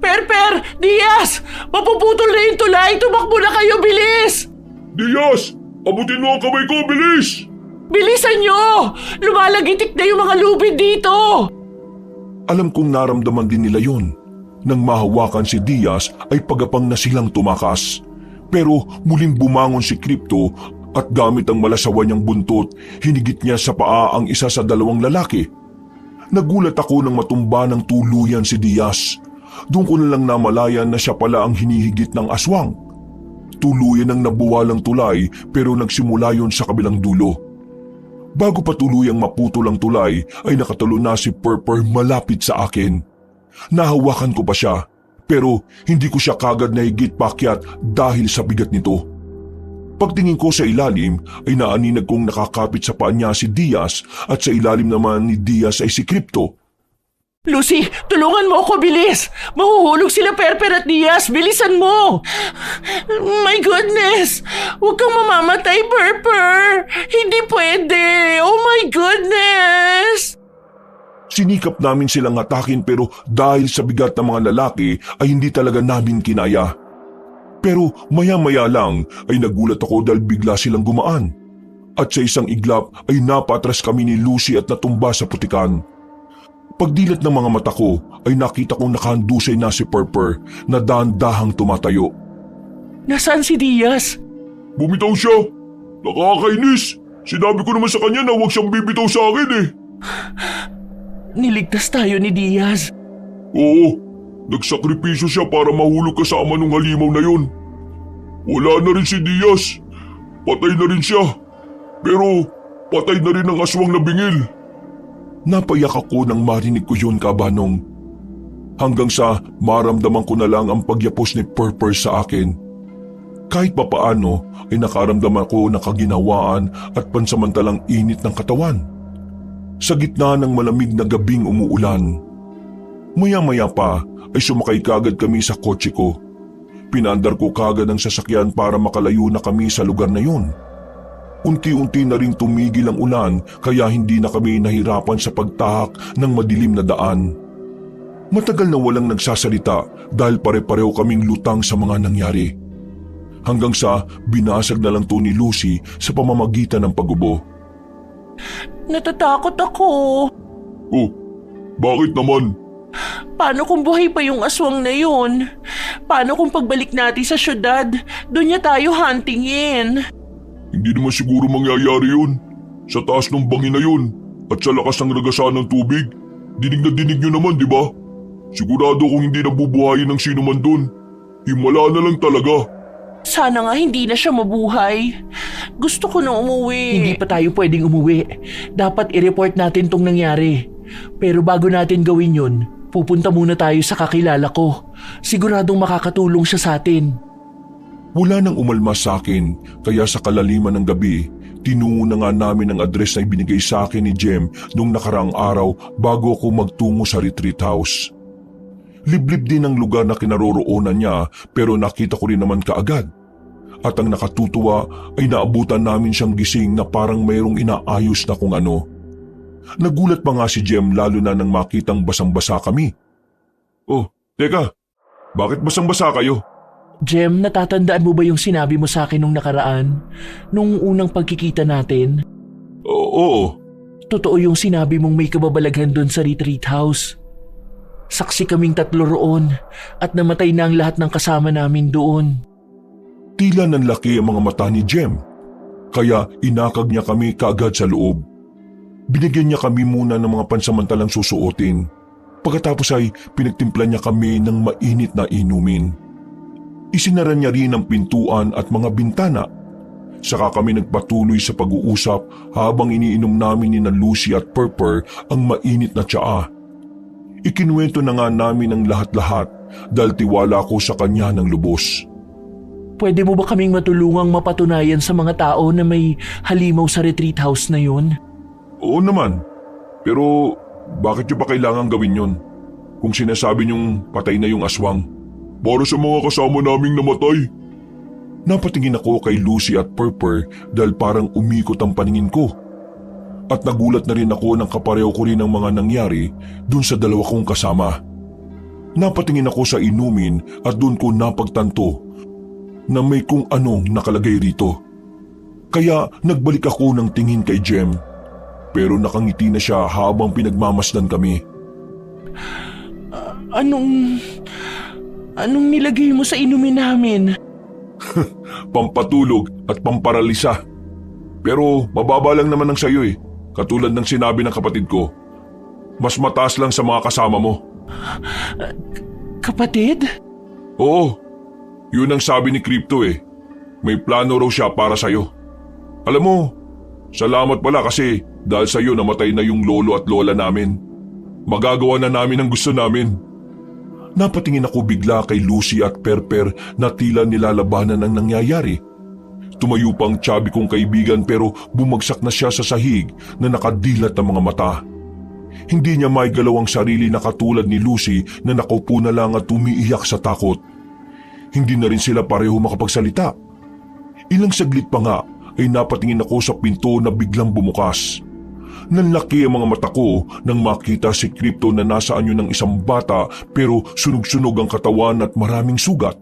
Per! Diaz! Mapuputol na yung tulay! Tumakbo na kayo! Bilis! Diaz! Abutin mo ang kamay ko, bilis! Bilisan nyo! Lumalagitik na yung mga lubid dito! Alam kong naramdaman din nila yon. Nang mahawakan si Diaz ay pagapang na silang tumakas. Pero muling bumangon si Crypto at gamit ang malasawa niyang buntot, hinigit niya sa paa ang isa sa dalawang lalaki. Nagulat ako nang matumba ng tuluyan si Diaz. Doon ko na lang namalayan na siya pala ang hinihigit ng aswang. Tuluyan ang nabuwalang tulay pero nagsimula yon sa kabilang dulo. Bago pa tuluyang maputol ang tulay ay nakatalo na si Purper malapit sa akin. Nahawakan ko pa siya pero hindi ko siya kagad nahigit pakyat dahil sa bigat nito. Pagtingin ko sa ilalim ay naaninag kong nakakapit sa paa niya si Diaz at sa ilalim naman ni Diaz ay si Crypto. Lucy, tulungan mo ako, bilis! Mahuhulog sila Perper at Diaz! Bilisan mo! My goodness! Huwag kang mamamatay, Perper! Hindi pwede! Oh my goodness! Sinikap namin silang atakin pero dahil sa bigat ng mga lalaki ay hindi talaga namin kinaya. Pero maya-maya lang ay nagulat ako dahil bigla silang gumaan. At sa isang iglap ay napatras kami ni Lucy at natumba sa putikan. Pagdilat ng mga mata ko ay nakita kong nakahandusay na si Purper na dahan-dahang tumatayo. Nasaan si Diaz? Bumitaw siya! Nakakainis! Sinabi ko naman sa kanya na huwag siyang bibitaw sa akin eh! Niligtas tayo ni Diaz. Oo, nagsakripisyo siya para mahulog kasama nung halimaw na yun. Wala na rin si Diaz. Patay na rin siya. Pero patay na rin ang aswang na bingil. Napayak ako nang marinig ko yun, Kabanong. Hanggang sa maramdaman ko na lang ang pagyapos ni Purper sa akin. Kahit papaano ay nakaramdaman ko ng kaginawaan at pansamantalang init ng katawan. Sa gitna ng malamig na gabing umuulan. Maya-maya pa ay sumakay kagad kami sa kotse ko. Pinaandar ko kagad ang sasakyan para makalayo na kami sa lugar na yun. Unti-unti na rin tumigil ang ulan kaya hindi na kami nahirapan sa pagtahak ng madilim na daan. Matagal na walang nagsasalita dahil pare-pareho kaming lutang sa mga nangyari. Hanggang sa binasag na lang to ni Lucy sa pamamagitan ng pagubo. Natatakot ako. Oh, bakit naman? Paano kung buhay pa yung aswang na yun? Paano kung pagbalik natin sa syudad, doon niya tayo huntingin? Hindi naman siguro mangyayari yun. Sa taas ng bangin na yun at sa lakas ng ragasan ng tubig, dinig na dinig nyo naman, di ba? Sigurado kung hindi nabubuhayin ng sino man doon. Himala na lang talaga. Sana nga hindi na siya mabuhay. Gusto ko na umuwi. Hindi pa tayo pwedeng umuwi. Dapat i-report natin tong nangyari. Pero bago natin gawin yun, pupunta muna tayo sa kakilala ko. Siguradong makakatulong siya sa atin. Wala nang umalma sa akin kaya sa kalaliman ng gabi, tinungo na nga namin ang address na ibinigay sa akin ni Jem nung nakaraang araw bago ako magtungo sa retreat house. Liblib din ang lugar na kinaroroonan niya pero nakita ko rin naman kaagad. At ang nakatutuwa ay naabutan namin siyang gising na parang mayroong inaayos na kung ano. Nagulat pa nga si Jem lalo na nang makitang basang-basa kami. Oh, teka, bakit basang-basa kayo? Jem, natatandaan mo ba yung sinabi mo sa akin nung nakaraan? Nung unang pagkikita natin? Oo. Totoo yung sinabi mong may kababalaghan doon sa retreat house. Saksi kaming 3 roon at namatay na ang lahat ng kasama namin doon. Tila nanlaki ang mga mata ni Jem, kaya inakag niya kami kaagad sa loob. Binigyan niya kami muna ng mga pansamantalang susuotin. Pagkatapos ay pinagtimpla niya kami ng mainit na inumin. Isinara niya rin ang pintuan at mga bintana. Saka kami nagpatuloy sa pag-uusap habang iniinom namin ni na Lucy at Purper ang mainit na tsaa. Ikinuwento na nga namin ang lahat-lahat dahil tiwala ko sa kanya ng lubos. Pwede mo ba kaming matulungang mapatunayan sa mga tao na may halimaw sa retreat house na yun? Oo naman, pero bakit niyo pa kailangan gawin yon? Kung sinasabi niyong patay na yung aswang. Para sa mga kasama naming namatay. Napatingin ako kay Lucy at Purper dahil parang umikot ang paningin ko. At nagulat na rin ako nang kapareho ko rin ang mga nangyari dun sa dalawa kong kasama. Napatingin ako sa inumin at doon ko napagtanto na may kung anong nakalagay rito. Kaya nagbalik ako ng tingin kay Jem. Pero nakangiti na siya habang pinagmamasdan kami. Anong nilagay mo sa inumin namin? Pampatulog at pamparalisa. Pero mababa lang naman ang sayo eh. Katulad ng sinabi ng kapatid ko. Mas mataas lang sa mga kasama mo. Kapatid? Oo, yun ang sabi ni Crypto eh. May plano raw siya para sa'yo. Alam mo, salamat pala kasi dahil sa'yo namatay na yung lolo at lola namin. Magagawa na namin ang gusto namin. Napatingin ako bigla kay Lucy at Perper na tila nilalabanan ang nangyayari. Tumayo pang chubby kong kaibigan pero bumagsak na siya sa sahig na nakadilat ang mga mata. Hindi niya maigalaw ang sarili na katulad ni Lucy na nakaupo na lang at umiiyak sa takot. Hindi na rin sila pareho makapagsalita. Ilang saglit pa nga ay napatingin ako sa pinto na biglang bumukas. Nanlaki ang mga mata ko nang makita si Crypto na nasa anyo ng isang bata pero sunog-sunog ang katawan at maraming sugat.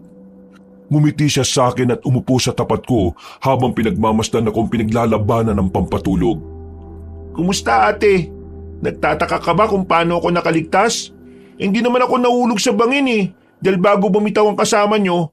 Ngumiti siya sa akin at umupo sa tapat ko habang pinagmamasdan akong pinaglalabanan ng pampatulog. Kumusta ate? Nagtataka ka ba kung paano ako nakaligtas? Hindi naman ako nahulog sa bangin eh. Dahil bago bumitaw ang kasama nyo,